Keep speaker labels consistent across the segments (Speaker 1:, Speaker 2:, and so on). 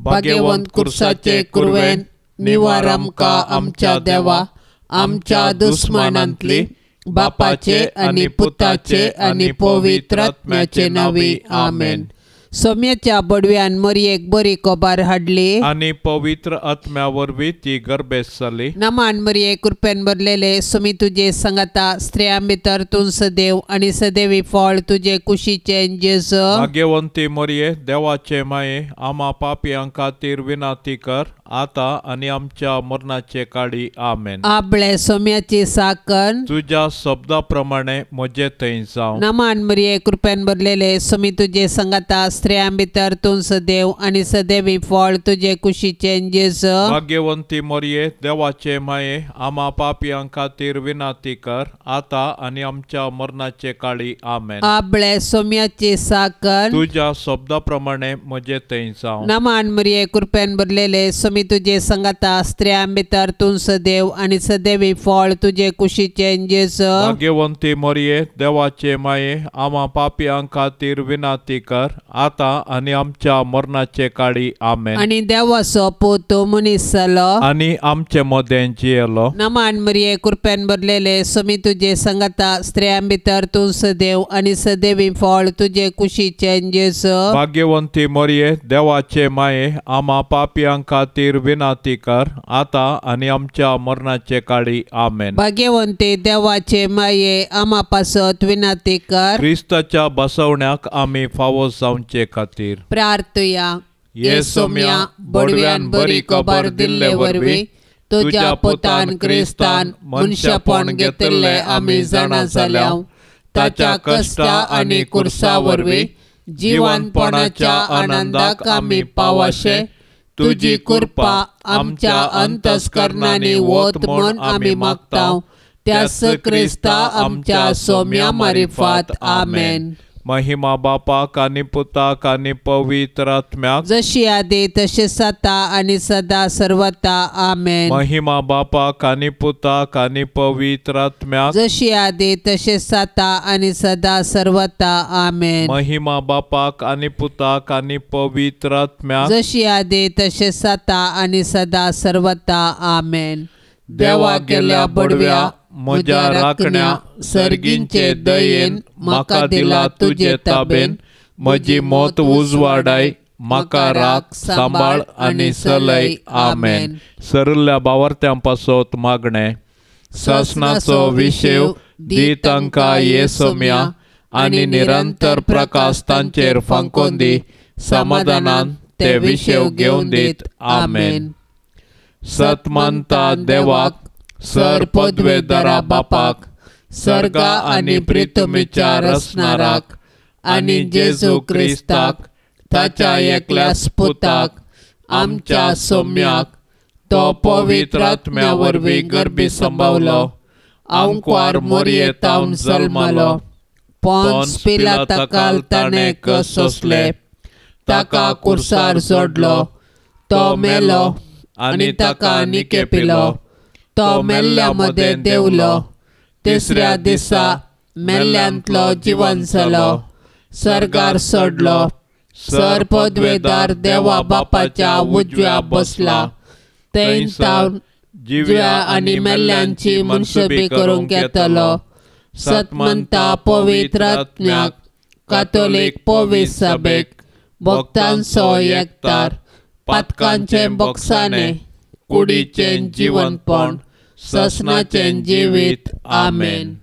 Speaker 1: भाग्यवंत कुर्साचे कुरवेन निवार आमकां आमच्या देवा, आमच्या दुस्मनांतली बापाचे आनी पुताचे आनी पवित्र आत्म्याचे नावी आमेन। सौम्याच्या बडव्यान मरियेक बरी खबर हाडली
Speaker 2: आनी पवित्र आत्म्या वरवीं ती गर्भेस जाली।
Speaker 1: नमान मरिये कृपेन भरलेले सुमी तुजे संगता स्त्रियां भितर तूं सदैव आनी सदैवी फळ तुजे कुशीचे जेजू।
Speaker 2: भाग्यवंती मरिये देवाचे माये, आम्हा पापयां खातीर विनाती कर आता आनी आमच्या मरणाचे काळी आमेन।
Speaker 1: आपले सौम्याची साकन
Speaker 2: तुझ्या शब्दा प्रमाणे म्हजे थंय जावं।
Speaker 1: नमान मरिये कृपेन भरलेले सुमी तुजे संगता स्त्रियां भितर तूं सदैव आनी सदैवी फळ तुजे कुशीचे जेजू।
Speaker 2: भाग्यवंती मरिये देवाचे माये, आम्हा पापयां खातीर विनाती कर आता आनी आमच्या मरणाचे काळी आमेन।
Speaker 1: आपले सौम्याची साकन
Speaker 2: तुझ्या शब्दा प्रमाणे म्हजे थंय जावं।
Speaker 1: नमान मरिये कृपेन भरलेले सुमी तुजे संगता स्त्रियां भितर तूं सदैव आनी सदैवी फळ तुजे कुशीचे जेजू।
Speaker 2: भाग्यवंती मरिये देवाचे माये, आम्हा पापयां खातीर विनाती कर आता आनी आमच्या मरणाचे काळी आमेन।
Speaker 1: आनी देवाचो पूत मनीस जालो
Speaker 2: आनी आमचे मदें जियेलो।
Speaker 1: नमान मरिये कृपेन भरलेले सुमी तुजे संगता स्त्रियां भितर तूं सदैव आनी सदैवी फळ तुजे कुशीचे जेजू।
Speaker 2: भाग्यवंती मरिये देवाचे माये, आम्हा पापयां खातीर विनाती कर आता आनी आमच्या मरणाचे काळी आमेन।
Speaker 1: भाग्यवंते देवाचे माये, आम्हा पासत विनाती कर
Speaker 2: क्रिस्ताच्या बसवण्याक आमी फावो जावचे खातीर
Speaker 1: प्रार्थया।
Speaker 2: ये सौम्या बडव्यान बरी खबर दिल्ले वरवीं
Speaker 1: तुझ्या पुतान क्रिस्तान मनशापण घेतिल्ले आमी जाणा जाल्याव, ताच्या कश्टा आनी कुर्सा वरवीं जिवंतपणाच्या आनंदाक आमी पावशे तुजी कृपा आमच्या अंतस्करणांनी वत म्हूण आमी मागताव, त्यास क्रिस्ता आमच्या सौम्या मारिफात आमेन।
Speaker 2: महिमा बापाक आनी पुताक आनी पवित्र आत्म्याक
Speaker 1: जशी आदी तशें जाता आनी सदा सर्वता आमेन।
Speaker 2: महिमा बापाक आनी पुताक आनी पवित्र आत्म्याक
Speaker 1: जशी आदी तशें जाता आनी सदा सर्वता आमेन।
Speaker 2: महिमा बापाक आनी पुताक आनी पवित्र आत्म्याक
Speaker 1: जशी आदी तशें जाता आनी सदा सर्वता आमेन। देवा गेल्या बडव्या म्हज्या राखण्या सर्गींचे दयेन म्हाका दिला तुजे ताबेन, म्हजी मोत उजवाडाय म्हाका राख सांबाळ आनी चलय आमेन।
Speaker 2: सरल्या बावर्त्यां पासत मागणे ससनाचो विशेव दी तांकां ये सौम्या आनी निरंतर प्रकाश तांचेर फांकोन दी, समाधानान ते विशेव घेवन दीत आमेन। सत मानता देवाक, सर पदवेदारा बापाक, सर्गा आनी प्रितमेच्या रचणाराक आनी जेजू क्रिस्ताक, ताच्या एकल्याच पुताक आमच्या सौम्याक, तो पवित्र आत्म्या वरवीं गर्भी संभवलो, अंकुर मरियेंतावन जल्मलो, पोंस पिलाताकाल ताणें कस सोंसले, ताका कुर्सार जोडलो, तो मेलो आनी ताका निकेपिलो, तो मेल्ल्या मदें देवलो, तिसऱ्या दिसा मेल्ल्यांतलो जिवंत जालो, सर्गार चडलो, सर पदवेदार देवा बापाच्या उजव्या बसला, थंय तावन जिव्या आनी मेल्ल्यांची मनसुबी करूंक येतलो। सत म्हणटा पवित्र आत्म्याक, कातोलीक पवित्र सभेक, भक्तांचो एकतार, पातकांचें बोगसाणे, कुडीचें जिवंतपण, ससनाचें जिवीत आमेन।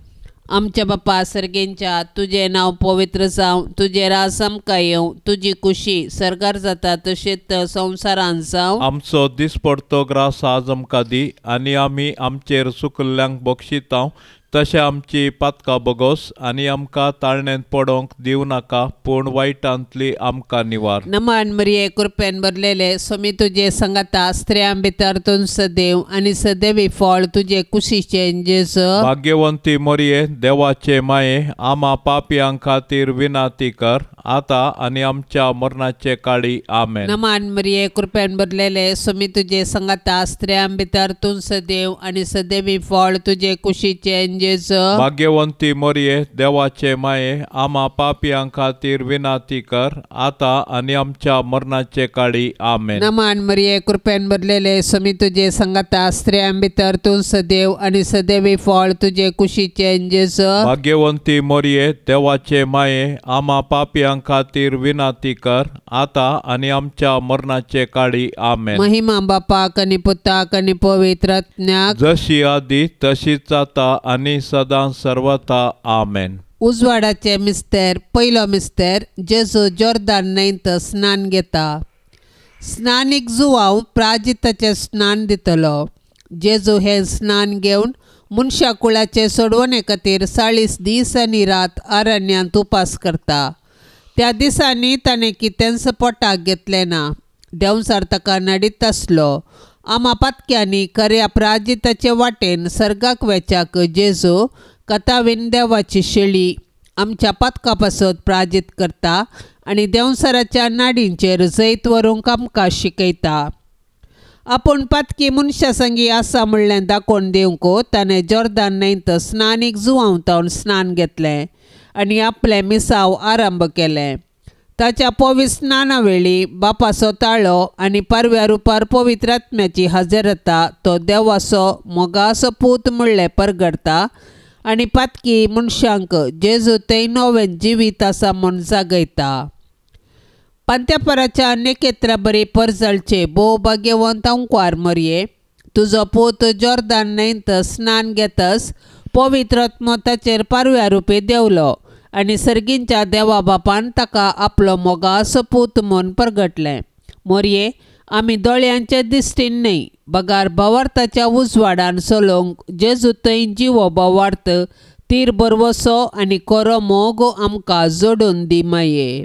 Speaker 2: आमच्या बापा सर्गेंच्या तुझे नाव पवित्र जावं, तुझे राज आमकां येवं, तुजी कुशी सर्गार जाता तशेंच संवसारांत जावं। आमचो दिसपडतो ग्रास आज आमकां दी आनी आमी आमचेर चुकल्ल्यांक बक्षितांव, तशें आमची पातकां बगोस आनी आमकां ताळणेंत पडोवंक दिवं नाका, पूण वायटांतली आमकां निवार।
Speaker 1: नमान मरिये कृपेन भरलेले सुमी तुजे संगता स्त्रियां भितर तूं सदैव आनी सदैवी फळ तुजे कुशीचे जेजू।
Speaker 2: भाग्यवंती मरिये देवाचे माये, आम्हा पापयां खातीर विनाती कर आता आनी आमच्या मरणाचे काळी आमेन।
Speaker 1: नमान मरिये कृपेन भरलेले सुमी तुजे संगता स्त्रियां भितर तूं सदैव आनी सदैवी फळ तुजे कुशीचे जेजू
Speaker 2: भाग्यवंती मोरये देवाचे माये आम्हा पापियां खातीर विनाती कर आता आणि आमच्या मरणाचे काळी आमेन.
Speaker 1: नमान मरिये कृपेन भरलेले स्वामी तुझे संगता स्त्रियां भितर तूं सदैव आणि सदैवी फळ तुझे कुशीचे जेजू
Speaker 2: भाग्यवंती मोरये देवाचे माये आम्हा पापियां खातीर विनाती कर आता आणि आमच्या मरणाचे काळी आमेन.
Speaker 1: महिमा बापाक आणि पुताक आणि पवित्र आत्म्याक
Speaker 2: जशी आदी तशीच आता आणि सदां सर्वथा आमेन.
Speaker 1: उजवाडाचे मिस्तेर पयलो मिस्तेर जेजू जॉर्दान न्हंयत स्नान घेता. स्नानीक जुवांव प्राजिताचे स्नान दितलो. जेजू हे स्नान घेवन मनशा कुळाचे सोडवणे खातीर 40 दीस आनी रात अरण्यांत उपास करता. त्या दिसांनी ताणें कितेंच पोटाक घेतलें ना. देंवसार ताका नडीत आसलो. आमा पातक्यांनी खऱ्या प्राजिताचे वाटेन सर्गाक वेचाक जेजू कथावीन देवाची शेळी आमच्या पातका पासत प्राजीत करता आनी देंवसाराच्या नाडींचेर जैत व्हरूंक आमकां शिकयता. आपूण पातकी मनशा संगी आसा म्हणलें दाखोवन दिवंक ताणें जॉर्दान न्हंयत स्नानीक जुवांवतावन स्नान घेतलें आनी आपलें मिसाव आरंभ केलें. ताच्या पवित्र स्नाना वेळी बापाचो ताळो आनी पारव्या रुपार पवित्र आत्म्याची हजरता तो देवाचो मोगाचो पूत म्हणलें परगडता आनी पातकी मनशांक जेजू थंय नवें जिवीत आसा म्हूण जागयता. पांत्यापराच्या नेकेत्रा बरी परजळचे भोव भाग्यवंत अंकवार मरये तुजो पूत जॉर्दान न्हंयत स्नान घेतस पवित्र आत्मो ताचेर पारव्या रुपी देवलो आनी सर्गींच्या देवा बापान ताका आपलो मोगाचो पूत म्हूण परगटलें. मोरये आमी दोळ्यांचे दिश्टीन न्हय बगार भवार्थाच्या उजवाडान चलोवंक जेजू थंय जिवो भवार्थ तीर बरवसो आनी कोरो मोग आमकां जोडून दी माये.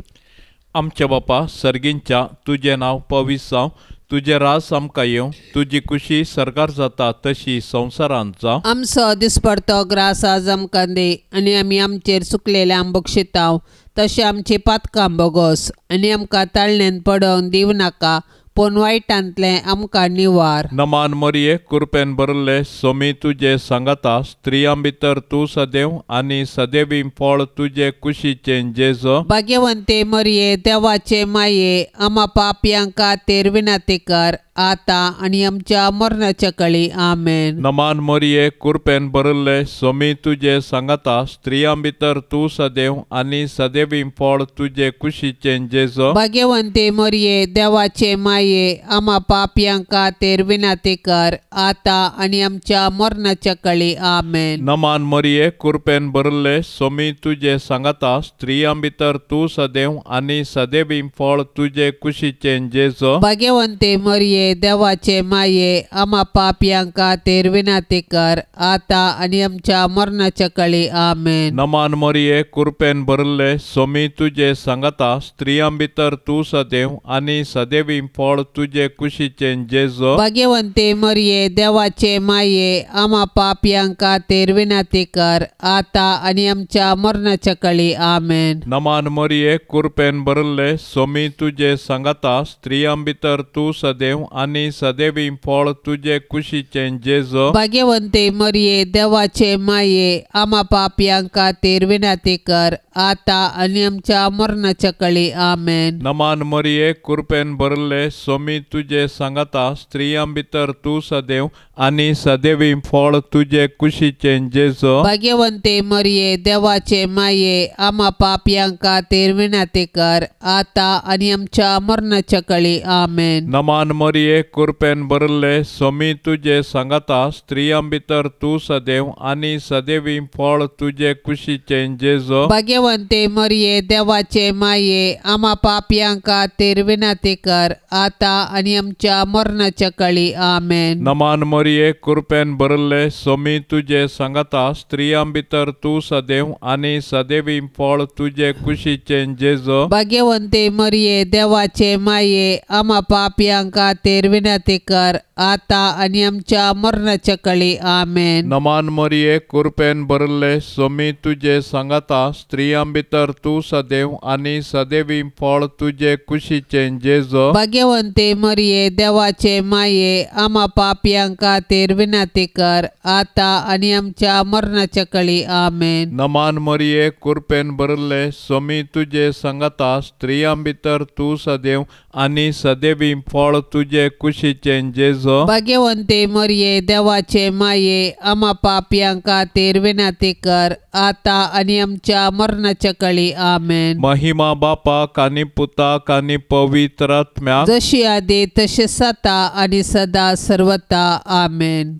Speaker 2: आमच्या बापा सर्गींच्या तुझे नाव पवित्र जावं तुझे रास आमकां येवं तुजी खुशी सरकार जाता तशी संवसारांत जावं.
Speaker 1: आमचो दिसपडतो ग्रास आज आमकां दे आनी आमी आमचेर चुकलेल्या बक्षितांव तशें आमची पातकां बोगोस आनी आमकां ताळणेन पडोवंक दिव नाका पूण वायटांतलें आमकां निवार.
Speaker 2: नमान मरिये कृपेन भरले सोमी तुझे सांगाता स्त्रियां भितर तूं सदैव आनी सदैवी फळ तुझे कुशीचे जेजू
Speaker 1: भाग्यवंते मरिये देवाचे माये आमा पापयां खातीर विनाती कर आता आनी आमच्या मरणाच्या काळी आमेन.
Speaker 2: नमान मरिये कृपेन भरले सोमी तुझे सांगाता स्त्रियां भितर तूं सदैव आनी सदैवी फळ तुझे कुशीचे जेजू
Speaker 1: भाग्यवंते मरिये देवाचे माये आमा पापयां खातीर विनाती कर आता आनी आमच्या मरणाच्या काळी आमेन.
Speaker 2: नमान मरिये कृपेन भरले सोमी तुझे सांगाता स्त्रियां भितर तूं सदैव आनी सदैवी फळ तुझे कुशीचे जेजू
Speaker 1: भाग्यवंते मरिये देवाचे माये आमा पापयां खातीर विनाती कर आता आनी आमच्या मरणाच्या काळी आमेन.
Speaker 2: नमान मरिये कृपेन भरले सोमी तुझे सांगाता स्त्रियां भितर तूं सदैव आनी सदैवी फळ तुझे कुशीचे जेजू
Speaker 1: भाग्यवंते मरिये देवाचे माये आमा पापयां खातीर विनाती कर आता आनी आमच्या मरणाच्या काळी आमेन.
Speaker 2: नमान मरिये कृपेन भरले सोमी तुझे सांगाता स्त्रियां भितर तूं सदैव आनी सदैवी फळ तुझे कुशीचे जेजू
Speaker 1: भाग्यवंते मरिये देवाचे माये आमा पापयां खातीर विनाती कर आता आनी आमच्या मरणाच्या काळी आमेन.
Speaker 2: नमान मरिये कृपेन भरले सोमी तुझे सांगाता स्त्रियां भितर तूं सदैव आनी सदैवी फळ तुझे कुशीचे जेजू
Speaker 1: भाग्यवंते मरिये देवाचे माये आमा पापयां खातीर विनाती कर आता आनी आमच्या मरणाच्या काळी आमेन.
Speaker 2: नमान मरिये कृपेन भरले सोमी तुझे सांगाता स्त्रियां भितर तूं सदैव आनी सदैवी फळ तुझे कुशीचे जेजू
Speaker 1: भाग्यवंते मरिये देवाचे माये आमा पापयां खातीर विनाती कर आता आनी आमच्या मरणाच्या काळी आमेन.
Speaker 2: नमान मरिये कृपेन भरले सोमी तुझे सांगाता स्त्रियां भितर तूं सदैव आनी सदैवी फळ तुझे कुशीचे जेजू
Speaker 1: भाग्यवंते मरिये देवाचे माये आमा पापयां खातीर विनाती कर आता आनी आमच्या मरणाच्या काळी आमेन.
Speaker 2: नमान मरिये कृपेन भरले सोमी तुझे सांगाता स्त्रियां स्त्रियां भितर तू सदैव आनी सदैवी फळ तुझे कुशीचे जेजो.
Speaker 1: भाग्यवंते मरिये देवाचे माये आम्हा पापियां खातीर विनंती कर आता आणि आमच्या मरणाच्या कळी आमेन.
Speaker 2: नमान मरिये कृपेन भरले स्वामी तुझे संगता स्त्रियां भितर तू सदैव आनी सदैवी फळ तुझे कुशीचे जेजो.
Speaker 1: भाग्यवंते मरिये देवाचे माये आम्हा पापियां खातीर विनंती कर आता आणि आमच्या मरणाच्या कळी आमेन.
Speaker 2: महिमा बापाक आनी पुताक आनी पवित्र आत्म्याक
Speaker 1: जशी आदी तसे सता आणि सदा सर्वता आमेन.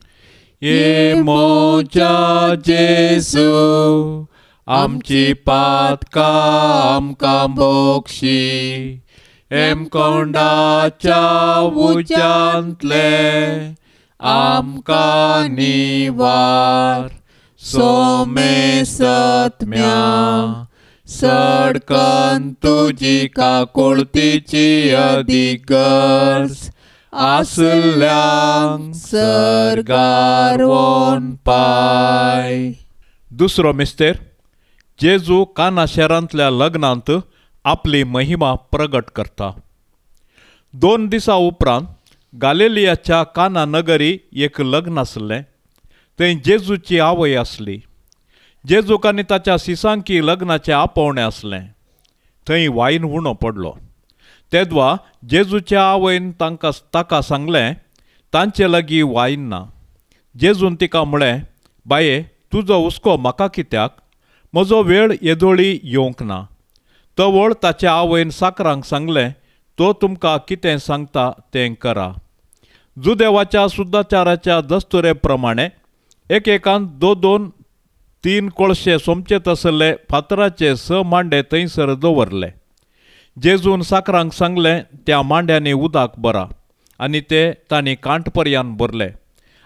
Speaker 2: ये मोच्या जेसू आमची पातका आमकां बोक्षी एम कोंडाच्या उज्यांतले आमकां निवार सोमे सत्म्या सडकन तुजी काकुळतीची अधिगर्ज आसल्यांक सरगार वोन पाय. दुसरो मिस्तेर जेजू काना शारांतल्या लग्नांत आपली महिमा प्रगट करता. 2 दिसां उपरांत गालिलियाच्या काना नगरी एक लग्न आसलें. थंय जेजूची आवय आसली. जेजूक आनी ताच्या सिसांकी लग्नाचें आपोवणें आसलें. थंय वायन उणो पडलो. तेदवा जेजूच्या आवयन ताका सांगलें तांचे लागीं वायन ना. जेजून तिका म्हळें, बाये तुजो हुस्को म्हाका कित्याक? म्हजो वेळ येदोळी येवंक ना. तवळ ताच्या आवयन साकरांक सांगलें, तो तुमकां कितें सांगता तें करा. जुदेवाच्या सुद्दाचाराच्या दस्तुरे प्रमाणे एकेकान 2-3 कोळशे सोमचेत आसले फातराचे 6 मांडे थंयसर दवरले. जेजून साकरांक सांगलें त्या मांड्यांनी उदक भरा आनी ते तांणी कांटपर्यान भरले.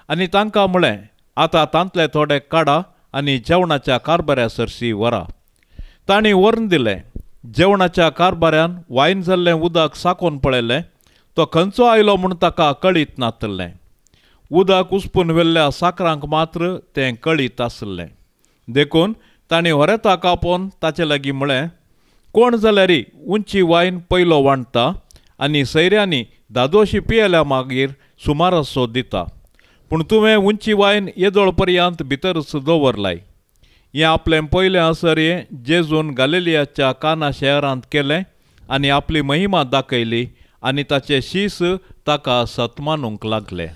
Speaker 2: आनी तांकां म्हळें, आतां तांतले थोडे काडा आनी जेवणाच्या कारबाऱ्या सरशी व्हरा. तांणी व्हरून दिलें. जेवणाच्या कारबाऱ्यान वायन जाल्लें उदक साकोन पळयलें. तो खंयचो आयलो म्हूण ताका कळीत नासलें. उदक उसपून व्हेल्ल्या साकरांक मात्र तें कळीत आसलें. देखून तांणी होरेताक आपोवन ताचे लागीं म्हळें, कोण जाल्यार उंची वायन पयलो वांडटा आनी सैऱ्यांनी दादोशी पियेल्या मागीर सुमारसो दिता. पूण तुवें उंची वायन येदोळ पर्यंत भितरच दवरलाय. हें आपलें पयलें आसर्ये जेजून गालिलियाच्या काना शहरांत केलें आनी आपली महिमा दाखयली आनी ताचे शीस ताका सतमानूंक लागले.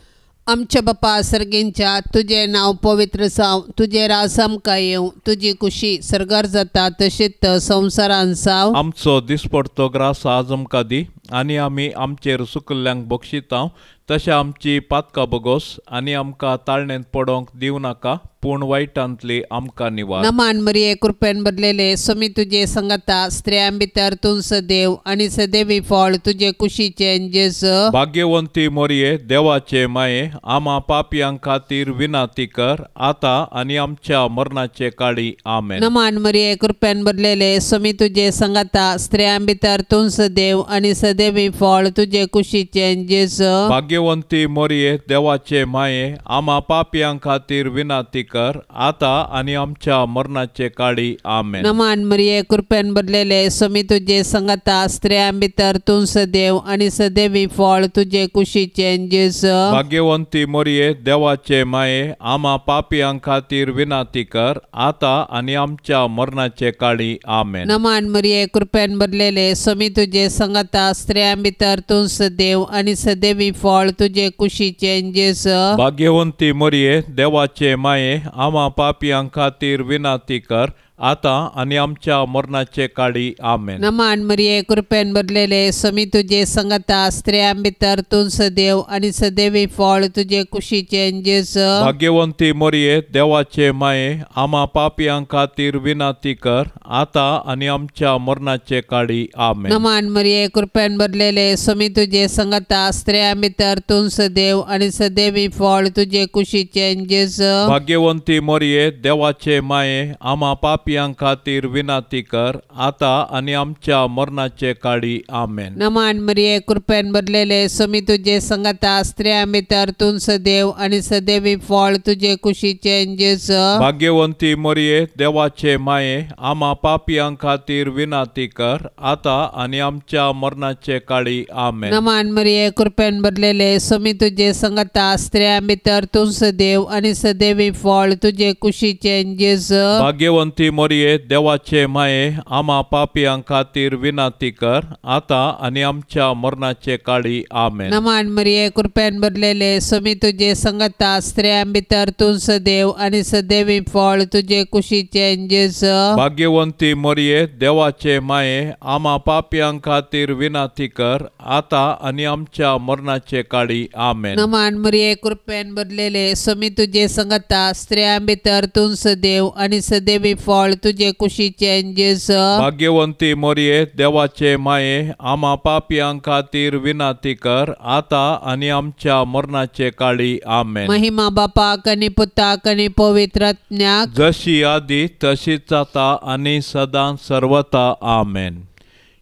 Speaker 1: आमच्या बापा सर्गेंच्या तुझे नाव पवित्र जावं, तुझे राज आमकां येवं, तुजी कुशी सरगार जाता तशीच संवसारान जावं.
Speaker 2: आमचो दिसपडतो ग्रास आज आमकां दी आनी आमी आमचेर सुकल्ल्यांक बक्षिता तशें आमची पातकां बगोस आनी आमकां ताळणेंत पडोवंक दिवं नाका पूण वायटांतली आमकां निवार.
Speaker 1: नमान मरिये कृपेन भरलेले स्वामी तुजे संगता स्त्रियां भितर तूं सदैव आनी सदैवी फळ तुजे कुशीचे जेजू.
Speaker 2: भाग्यवंती मोरये देवाचे माये आम्हा पापियां खातीर विनंती कर आता आनी आमच्या मरणाचे काळी आमेन.
Speaker 1: नमान मरिये कृपेन भरलेले स्वामी तुजे संगता स्त्रियां भितर तूं सदैव आनी सदैवी फळ तुजे कुशीचे जेजू.
Speaker 2: भाग्यवंती मोरये देवाचे माये आम्हा पापियां खातीर विनंती कर आता आनी आमच्या मरणाचे काळी आमेन.
Speaker 1: नमान मरिये कृपेन भरलेले स्वामी तुजे संगता स्त्रियां भितर तूं सदैव आनी सदैवी फळ तुजे कुशीचे जेजू.
Speaker 2: भाग्यवंती मोरये देवाचे माये आम्हा पापियां खातीर विनंती कर आता आनी आमच्या मरणाचे काळी आमेन.
Speaker 1: नमान मरिये कृपेन भरलेले स्वामी तुजे संगता स्त्रियां भितर तूं सदैव आनी सदैवी फळ तुजे कुशीचे जेजू.
Speaker 2: भाग्यवंती मोरये देवाचे माये आम्हा पापियां खातीर विनंती कर आता आनी आमच्या मरणाचे काळी आमेन.
Speaker 1: नमान मरिये कृपेन भरलेले स्वामी तुजे संगता स्त्रियां भितर तूं सदैव आनी सदैवी फळ तुजे कुशीचे जेजू.
Speaker 2: भाग्यवंती मोरये देवाचे माये आम्हा पापियां खातीर विनंती कर आता आनी आमच्या मरणाचे काळी आमेन.
Speaker 1: नमान मरिये कृपेन भरलेले स्वामी तुजे संगता स्त्रियां भितर तूं सदैव आनी सदैवी फळ तुजे कुशीचे जेजू.
Speaker 2: भाग्यवंती मोरये देवाचे माये आम्हा पापियां खातीर विनाती कर, आता आणि आमच्या मरणाचे काळी आमेन.
Speaker 1: नमान मरिये कृपेन भरलेले स्वामी तुझे संगता स्त्रिया भितर तूं सदैव आणि सदैवी फळ तुझे कुशीचे जेजू.
Speaker 2: भाग्यवंती मरिये देवाचे माये, आम्हा पापियां खातीर विनाती कर, आता आणि आमच्या मरणाचे काळी आमेन.
Speaker 1: नमान मरिये कृपेन भरलेले स्वामी तुझे संगता स्त्रिया भितर तूं सदैव आणि सदैवी फळ तुझे कुशीचे जेजू.
Speaker 2: भाग्यवंती मरिये देवाचे माये, आम्हा पापियां खातीर विनाती कर, आता आणि आमच्या मरणाचे काळी आमेन.
Speaker 1: नमान मरिये कृपेन भरलेले स्वामी तुझे संगता स्त्रिया भितर तूं सदैव आणि सदैवी फळ तुझे कुशीचे जेजू.
Speaker 2: भाग्यवंती मरिये देवाचे माये, आम्हा पापियां खातीर विनाती कर, आता आणि आमच्या मरणाचे काळी आमेन.
Speaker 1: नमान मरिये कृपेन भरलेले स्वामी तुझे संगता स्त्रिया भितर तूं सदैव आणि सदैवी फळ तुझे कुशीचे जेजू.
Speaker 2: भाग्यवंती मरिये देवाचे माये, आम्हा पापियां खातीर विनाती कर, आता आणि आमच्या मरणाचे काळी आमेन.
Speaker 1: महिमा बापाक आणि पुताक आणि पवित्र आत्म्याक,
Speaker 2: जशी आदी तशीच आता आणि सदा सर्वता आमेन.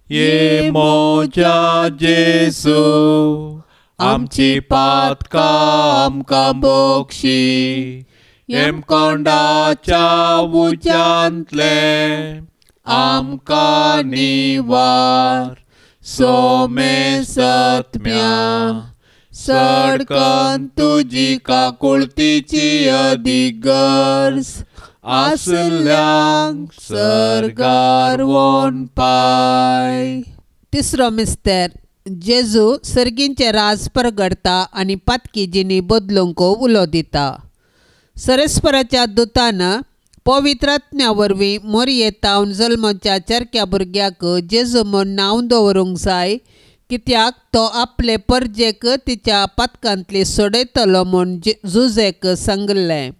Speaker 2: ये मोजा जेसू आमची पातका आमकां बोक्षी, एम कोंडाच्या उज्यांतले आमकां निवार. सोमे सत्म्या सडकन तुजी काकुळतीची अदीक गरज, आसल्यांक सर्गार वोन पाय. तिसरो मिस्तेर जेजू सर्गींचे राज परगडता आणि पातकी जिनी बदलूंक उलो दिता. सरस्पराच्या दुतान पवित्र आत्म्या वरवीं मोरयेतावन जल्माच्या चरक्या भुरग्याक जेजू म्हूण नांव दवरूंक जाय, कित्याक तो आपले परजेक तिच्या पातकांतली सोडयतलो म्हूण जुजेक सांगलें.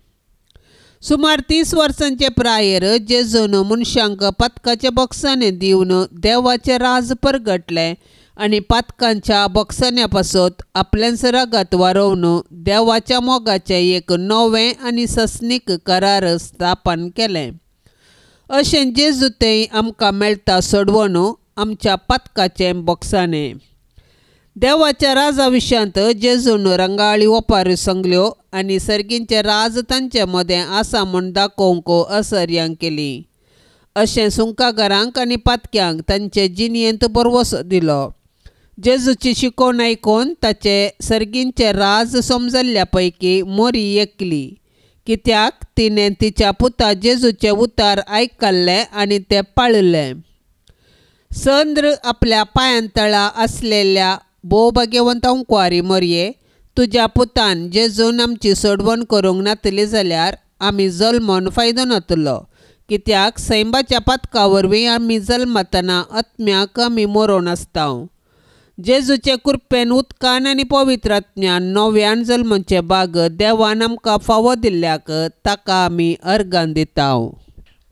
Speaker 2: सुमार 30 वर्सांचे प्रायर जेजून मनशांक पातकाच्या बॉक्सांनी दिवन देवाचें राज परगटलें आणि पातकांच्या बॉक्सांनी पासत आपल्याच रगत वारोवन देवाच्या मोगाचें एक नवें आनी सस्नीक करार स्थापन केलें. अशें जेजू तें आमकां मेळटा सोडवण आमच्या पातकाचें बॉक्सांनी. देवाच्या राजा विशयांत जेजून रंगाळी ओपारी सांगल्यो आनी सर्गींचे राज तांचे मदें आसा म्हूण दाखोवंक असर्यांक केली. अशें सुंकागारांक आनी पातक्यांक तांचे जिणयेंत बरवसो दिलो. जेजूची शिकोवन आयकून ताचे सर्गींचे राज समजल्ल्या पैकी मोरी एकली, कित्याक तिणें तिच्या पुता जेजूचे उतार आयकल्ले आनी ते पाळले. संद्र आपल्या पांयांतळा आसलेल्या भोवभाग्यवंत कुंवारी मोरये, तुज्या पुतान जेजून आमची सोडवण करूंक नातली जाल्यार आमी जल्मोन फायदो नातलो, कित्याक सैमाच्या पातका वरवीं आमी जल्मतना आत्म्याक आमी मरोवन आसताव. जेजूचे कृपेन उदकान आनी पवित्र आत्म्यान नव्यान जल्माचे भाग देवान आमकां फावो दिल्ल्याक ताका आमी अर्गान दिताव.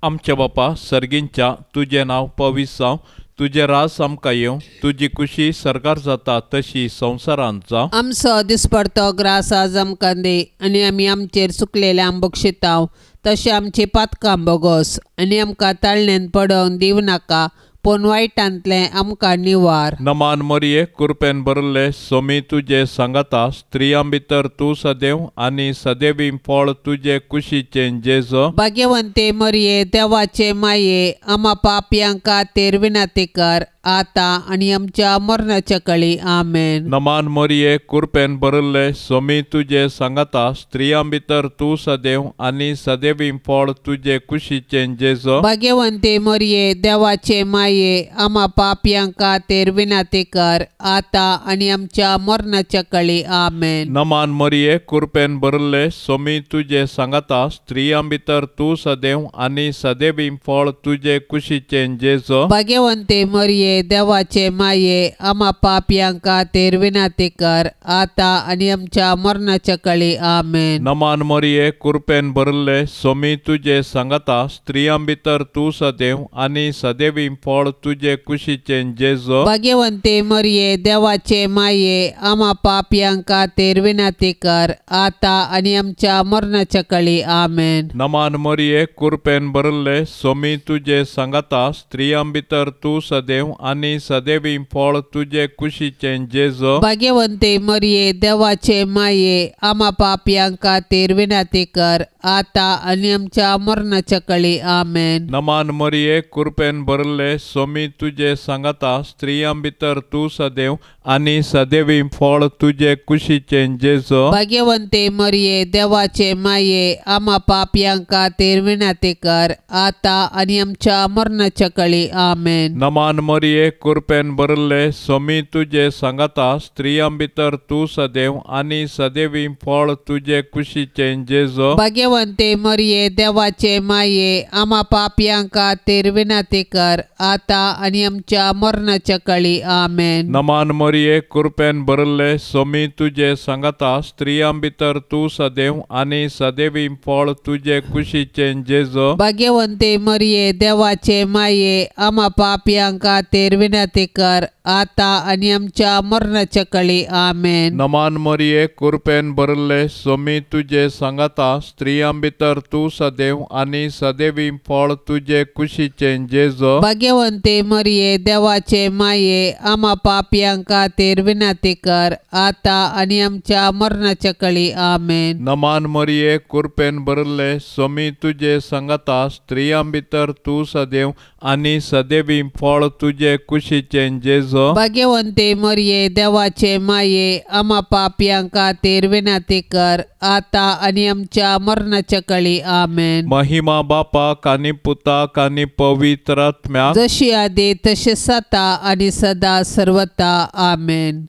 Speaker 2: आमच्या बापा सर्गींच्या तुजें नांव पवित्र जावं, तुजें रास आमकां येवं, तुजी खुशी सरकार जाता तशी संवसारांत जावं.
Speaker 1: आमचो दिसपडतो ग्रास आज आमकां दे, आनी आमी आमचेर चुकलेले आंबोक शिताव तशें आमची पातकां बोगोस, आनी आमकां ताळणेन पडोवन दिव नाका, पूण वायटांतले आमकां निवार.
Speaker 2: नमान मरिये कृपेन भरले सोमी तुजे सांगता स्त्रियां भितर तूं सदैव आनी सदैवी फळ तुजे कुशीचें जेजू.
Speaker 1: भाग्यवंते मरिये देवाचे माये, आम्हा पापयां खातीर विनाती कर, आता आनी आमच्या मरणाच्या काळी आमेन.
Speaker 2: नमान मरिये कृपेन भरले सोमी तुजे सांगता स्त्रियां भितर तूं सदैव आनी सदैवी फळ तुजे कुशीचें जेजू.
Speaker 1: भाग्यवंते मरिये देवाचे माये, आम्हा पापयां खातीर विनाती कर, आता आनी आमच्या मरणाच्या काळी आमेन.
Speaker 2: नमान मरिये कृपेन भरले सोमी तुजे सांगता स्त्रियां भितर तूं सदैव आनी सदैवी फळ तुजे कुशीचें जेजू.
Speaker 1: भाग्यवंते मरिये मरिये देवाचे माये आम्हा पापयांका तेरविनाती कर आता आणि आमच्या मरणाच्या काळी आमेन.
Speaker 2: नमान मरिये कृपेन भरले सोमी तुझे सांगता स्त्रियां भितर तू सदैव आणि सदैवी फळ तुझे कुशीचे जेजो.
Speaker 1: भाग्यवंते मरिये देवाचे माये आम्हा पापयांका तेरविनाती कर आता आणि आमच्या मरणाच्या काळी आमेन.
Speaker 2: नमान मरिये कृपेन भरले सोमी तुझे सांगता स्त्रियां भितर तू सदैव आणि सदैवी फळ तुझे कुशीचे जेजो.
Speaker 1: भाग्यवंते मरिये देवाचे माये आम्हा पापयांका तेरविनाती कर आता आणि आमच्या मरणाच्या काळी आमेन.
Speaker 2: नमान मरिये कृपेन भरले सोमी तुझे सांगता स्त्रियां भितर तू सदैव आणि सदैवी फळ तुझे कुशीचे जेजो.
Speaker 1: भाग्यवंते मरिये देवाचे माये आम्हा पापयांका तेरविनाती कर आता आणि आमच्या मरणाच्या काळी आमेन.
Speaker 2: नमान मरिये कृपेन भरले सोमी तुझे सांगता स्त्रियां भितर तू सदैव आणि सदैवी फळ तुझे कुशीचे जेजो.
Speaker 1: भाग्यवंते मरिये देवाचे माये आम्हा पापयांका तेरविनाती कर आता आणि आमच्या मरणाच्या काळी आमेन.
Speaker 2: नमान मरिये कृपेन भरले सोमी तुझे सांगता स्त्रियां भितर तू सदैव आणि सदैवी फळ तुझे कुशीचे जेजो.
Speaker 1: भाग्यवंते मरिये देवाचे माये आम्हा पापयांका तेरविनाती कर आता आणि आमच्या मरणाच्या काळी आमेन.
Speaker 2: नमान मरिये कृपेन भरले सोमी तुझे सांगता स्त्रियां भितर तू सदैव आणि सदैवी फळ तुझे कुशीचे जेजो.
Speaker 1: भाग्यवंते मरिये देवाचे माये आम्हा पापयांका तेरविनाती कर आता आणि आमच्या मरणाच्या काळी आमेन.
Speaker 2: नमान मरिये कृपेन भरले सोमी तुझे सांगता स्त्रियां भितर तू सदैव आणि सदैवी फळ तुझे कुशीचे जेजो.
Speaker 1: भाग्यवंते मरिये देवाचे माये आम्हा पापयांका तेरविनाती कर आता आणि आमच्या मरणाच्या काळी आमेन.
Speaker 2: महिमा बापाक आणि पुताक आणि पवित्र आत्म्याक
Speaker 1: जशी आधी तसेच आता आणि सदा सर्वता आमेन.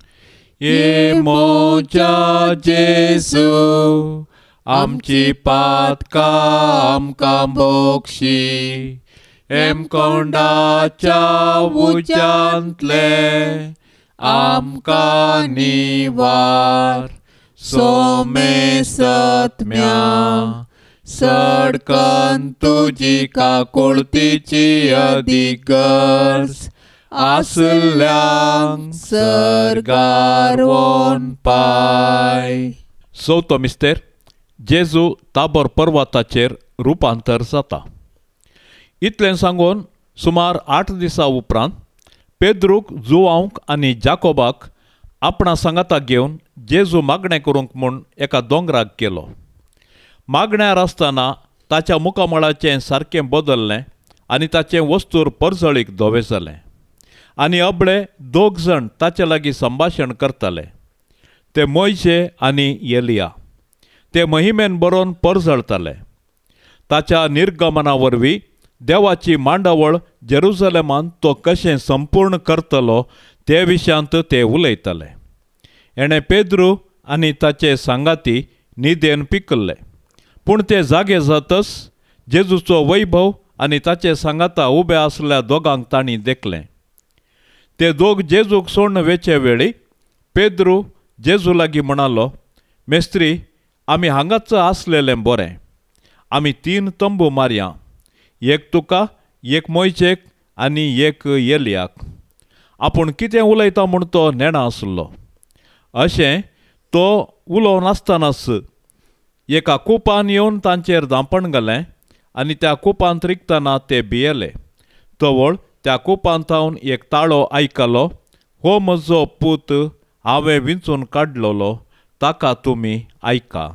Speaker 2: ये मोच्या जेसू आमची पातका आमकां बोक्षी एम कोंडाच्या उज्यांतले आमकां निवार सोमे सत्म्या सडकन तुजी काकुळतीची अधिगर्ज आसल्यांक सर्गार वोन पाय. चवथो मिस्तेर जेजू ताबोर पर्वताचेर रुपांतर जाता. इतलें सांगून सुमार 8 दिसां उपरांत पेद्रूक जुवांक आनी जाकोबाक आपणा सांगाता घेवन जेजू मागणें करूंक म्हूण एका दोंगराक गेलो. मागण्यार आसतना ताच्या मुखामळाचें सारकें बदल्लें आनी ताचें वस्तूर परजळीक धोवे जालें आनी अबळे 2 जाण ताचे लागीं संभाशण करताले. ते मोयशे आनी एलिया. ते महिमेन बरोवन परजळताले. ताच्या निर्गमना वरवीं देवाची मांडावळ जेरुसलेमांत तो कशें संपूर्ण करतलो ते विशयांत ते उलयताले. एणें पेद्रू आनी ताचे सांगाती न्हिदेन पिकल्ले. पूण ते जागे जातच जेजूचो वैभव आनी ताचे सांगाता उबे आसल्या दोगांक तांणी देखलें. ते दोग जेजूक सोडून वेचे वेळी पेद्रू जेजू लागीं म्हणालो, मेस्त्री, आमी हांगाच आसलेलें बरें. आमी 3 तंबू मारया, एक तुका, एक मोयशेक आनी एक एलियाक. आपूण कितें उलयता म्हूण तो नेणा आसलो. अशें तो उलोवन आसतनाच एका कुपान येवन तांचेर धांपण घालें आनी त्या कुपांत रिगतना ते भियेले. तवळ त्या कुपांतावन एक ताळो आयकलो, हो म्हजो पूत हांवें विंचून काडलोलो, ताका तुमी आयका.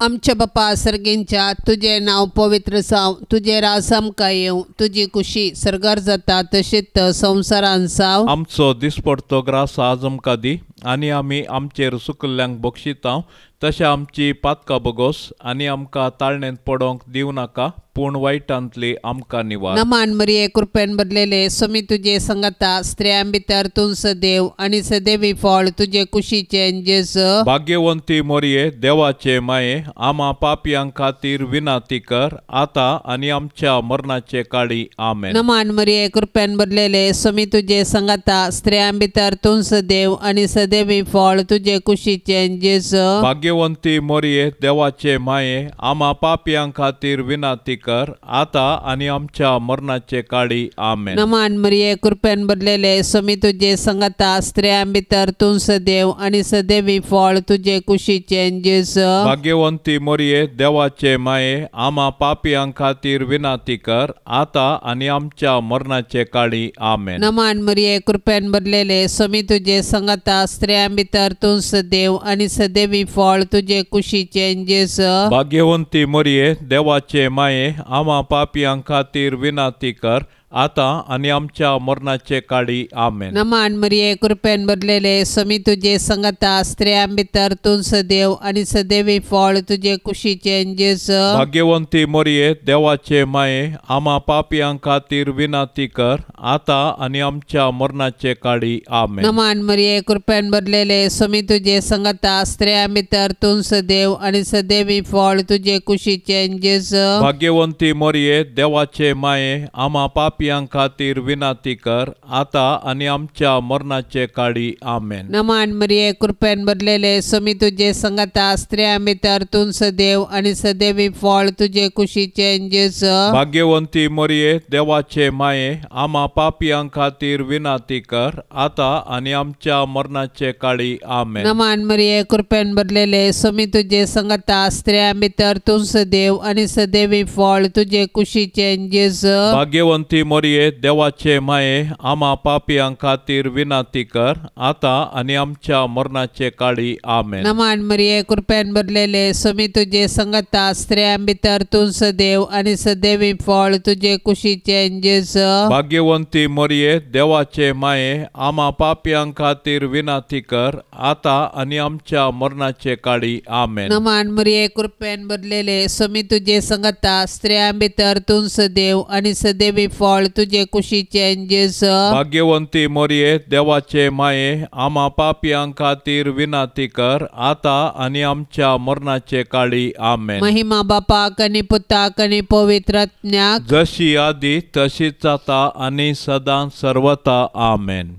Speaker 1: आमच्या बापा सर्गेंच्या तुझे नाव पवित्र जावं, तुझे राज आमकां येवं, तुजी कुशी सर्गार जाता तशीच संवसारान जावं.
Speaker 2: आमचो दिसपडतो ग्रास आज आमकां दी आनी आमी आमचेर सुकल्ल्यांक बक्षितांव तशें आमची पातकां बगोस आनी आमकां ताळणेंत पडोंक दिवं नाका, पूण वायटांतली आमकां निवार.
Speaker 1: नमान मरिये कृपेन भरलेले स्वामी तुजे संगता स्त्रियां भितर तूं सदैव आनी सदैवी फळ तुजे कुशीचे जेजू.
Speaker 2: भाग्यवंती मोरये देवाचे माये, आम्हा पापयां खातीर विनाती कर, आता आनी आमच्या मरणाचे काळी. आमेन.
Speaker 1: नमान मरिये कृपेन भरलेले स्वामी तुजे संगता स्त्रियां भितर तूं सदैव आनी सदैवी फळ तुजे कुशीचे जेजू.
Speaker 2: भाग्यवंती मोरये देवाचे माये, आम्हा पापयां खातीर विनाती कर, आता आनी आमच्या मरणाचे काळी. आमेन.
Speaker 1: नमान मरिये कृपेन भरलेले स्वामी तुजे संगता स्त्रियां भितर तूं सदैव आनी सदैवी फळ तुजे कुशीचे जेजू.
Speaker 2: भाग्यवंती मोरये देवाचे माये, आम्हा पापयां खातीर विनाती कर, आता आनी आमच्या मरणाचे काळी. आमेन.
Speaker 1: नमान मरिये कृपेन भरलेले स्वामी तुजे संगता स्त्रियां भितर तूं सदैव आनी सदैवी फळ तुजे कुशीचे जेजू.
Speaker 2: भाग्यवंती मोरये देवाचे माये, आम्हा पापयां खातीर विनाती कर, आता आनी आमच्या मरणाचे काळी. आमेन.
Speaker 1: नमान मरिये कृपेन भरलेले स्वामी तुजे संगता स्त्रियां भितर तूं सदैव आनी सदैवी फळ तुजे कुशीचे जेजू.
Speaker 2: भाग्यवंती मोरये देवाचे माये, आम्हा पापयां खातीर विनाती कर, आता आनी आमच्या मरणाचे काळी. आमेन.
Speaker 1: नमान मरिये कृपेन भरलेले स्वामी तुजे संगता स्त्रियां भितर तूं सदैव आनी सदैवी फळ तुजे कुशीचे जेजू.
Speaker 2: भाग्यवंती मोरये देवाचे माये, आम्हा पापयां खातीर विनाती कर, आता आनी आमच्या मरणाचे काळी. आमेन.
Speaker 1: नमान मरिये कृपेन भरलेले स्वामी तुजे संगता स्त्रियां भितर तूं सदैव आनी सदैवी फळ तुजे कुशीचे जेजू.
Speaker 2: भाग्यवंती मोरये देवाचे माये, आम्हा पापयां खातीर विनाती कर, आता आनी आमच्या मरणाचे काळी. आमेन.
Speaker 1: नमान मरिये कृपेन भरलेले स्वामी तुजे संगता स्त्रियां भितर तूं सदैव आनी सदैवी फळ तुजे कुशीचे जेजू.
Speaker 2: भाग्यवंती मोरये देवाचे माये, आम्हा पापयां खातीर विनाती कर, आता आनी आमच्या मरणाचे काळी. आमेन.
Speaker 1: नमान मरिये कृपेन भरलेले स्वामी तुजे संगता स्त्रियां भितर तूं सदैव आनी सदैवी फळ तुजे कुशीचे जेजू.
Speaker 2: भाग्यवंती मोरये देवाचे माये, आम्हा पापयां खातीर विनाती कर, आता आनी आमच्या मरणाचे काळी. आमेन.
Speaker 1: नमान मरिये कृपेन भरलेले स्वामी तुजे संगता स्त्रियां भितर तूं सदैव आनी सदैवी फळ तुजे कुशीचे जेजू.
Speaker 2: भाग्यवंती मोरये देवाचे माये, आम्हा पापयां खातीर विनाती कर, आता आनी आमच्या मरणाचे काळी. आमेन.
Speaker 1: महिमा बापाक आनी पुताक आनी पवित्र आत्म्याक,
Speaker 2: जशी आदी तशीच आता आनी सदां सर्वता. आमेन.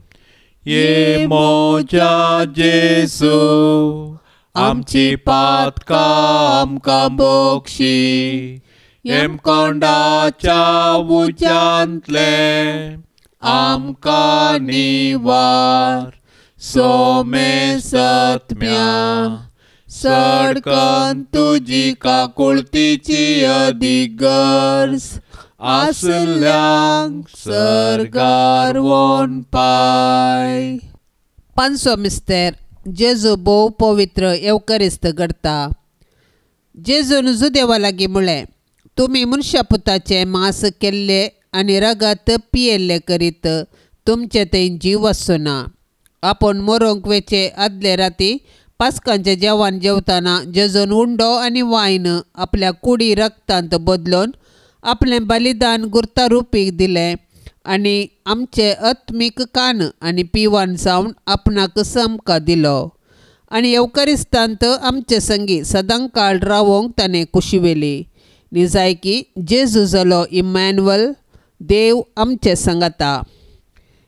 Speaker 2: ये मोच्या जेसू, आमची पातकां आमकां बोगशी, हेमकोंडाच्या उज्यांतले आमकां निवार. सोमे सत्म्या सडकन तुजी काकुळतीची अधिगर्ज, आसल्यांक सर्गार व्होन पाय.
Speaker 1: पांचवो मिस्तेर जेजू भोव पवित्र येवकरिस्त करता. जेजून जुदेवा लागीं म्हळें, तुमी मनशा पुताचे मांस केल्ले आनी रगत पियेल्ले करीत तुमचे थंय जीव वचना. आपूण मरोंक वेचे आदले राती पास्कांचें जेवण जेवतना जेजून उंडो आनी वायन आपल्या कुडी रक्तांत बदलून आपलें बलिदान गुर्ता रुपीक दिलें आनी आमचे आत्मीक कान आनी पिवण जावन आपणाक समका दिलो. आनी येवकरिस्तांत आमचे संगी सदां काळ रावोंक ताणें कुशिवेली. निजाय की जेजू जालो इमॅन्युअल, देव आमचे संगता.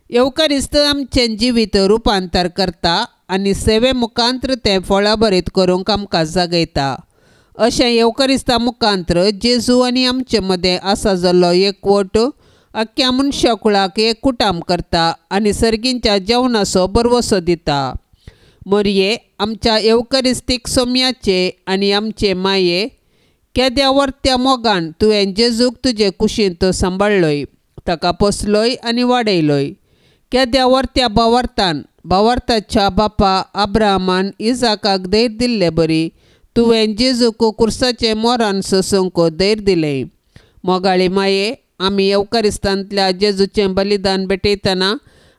Speaker 1: येवकरिस्त आमचें जिवीत रुपांतर करता आनी सेवे मुखांत्र तें फळां बरीत करूंक आमकां जगयता. अशें येवकरिस्ता मुखांत्र जेजू आनी आमचे मदें आसा जाल्लो एकवट आख्ख्या मनशा कुळाक एकूटाम करता आनी सर्गींच्या जेवणाचो बरवसो दिता. मोरये, आमच्या येवकरिस्तीक सोम्याचे आनी आमचे माये, केद्या वर्त्या मोगान तुवें जेजूक तुजे कुशींत सांबाळलोय, ताका पोसलोय आनी वाडयलोय. केद्या वर्त्या भावार्थाच्या बापा अब्राहमान इजाकाक धैर्य दिल्ले बरी तुवें जेजूक कुर्साचे मोरान सोसूंक धैर्य दिलें. मोगाळी माये, आमी येवकरिस्तांतल्या जेजूचें बलिदान भेटयतना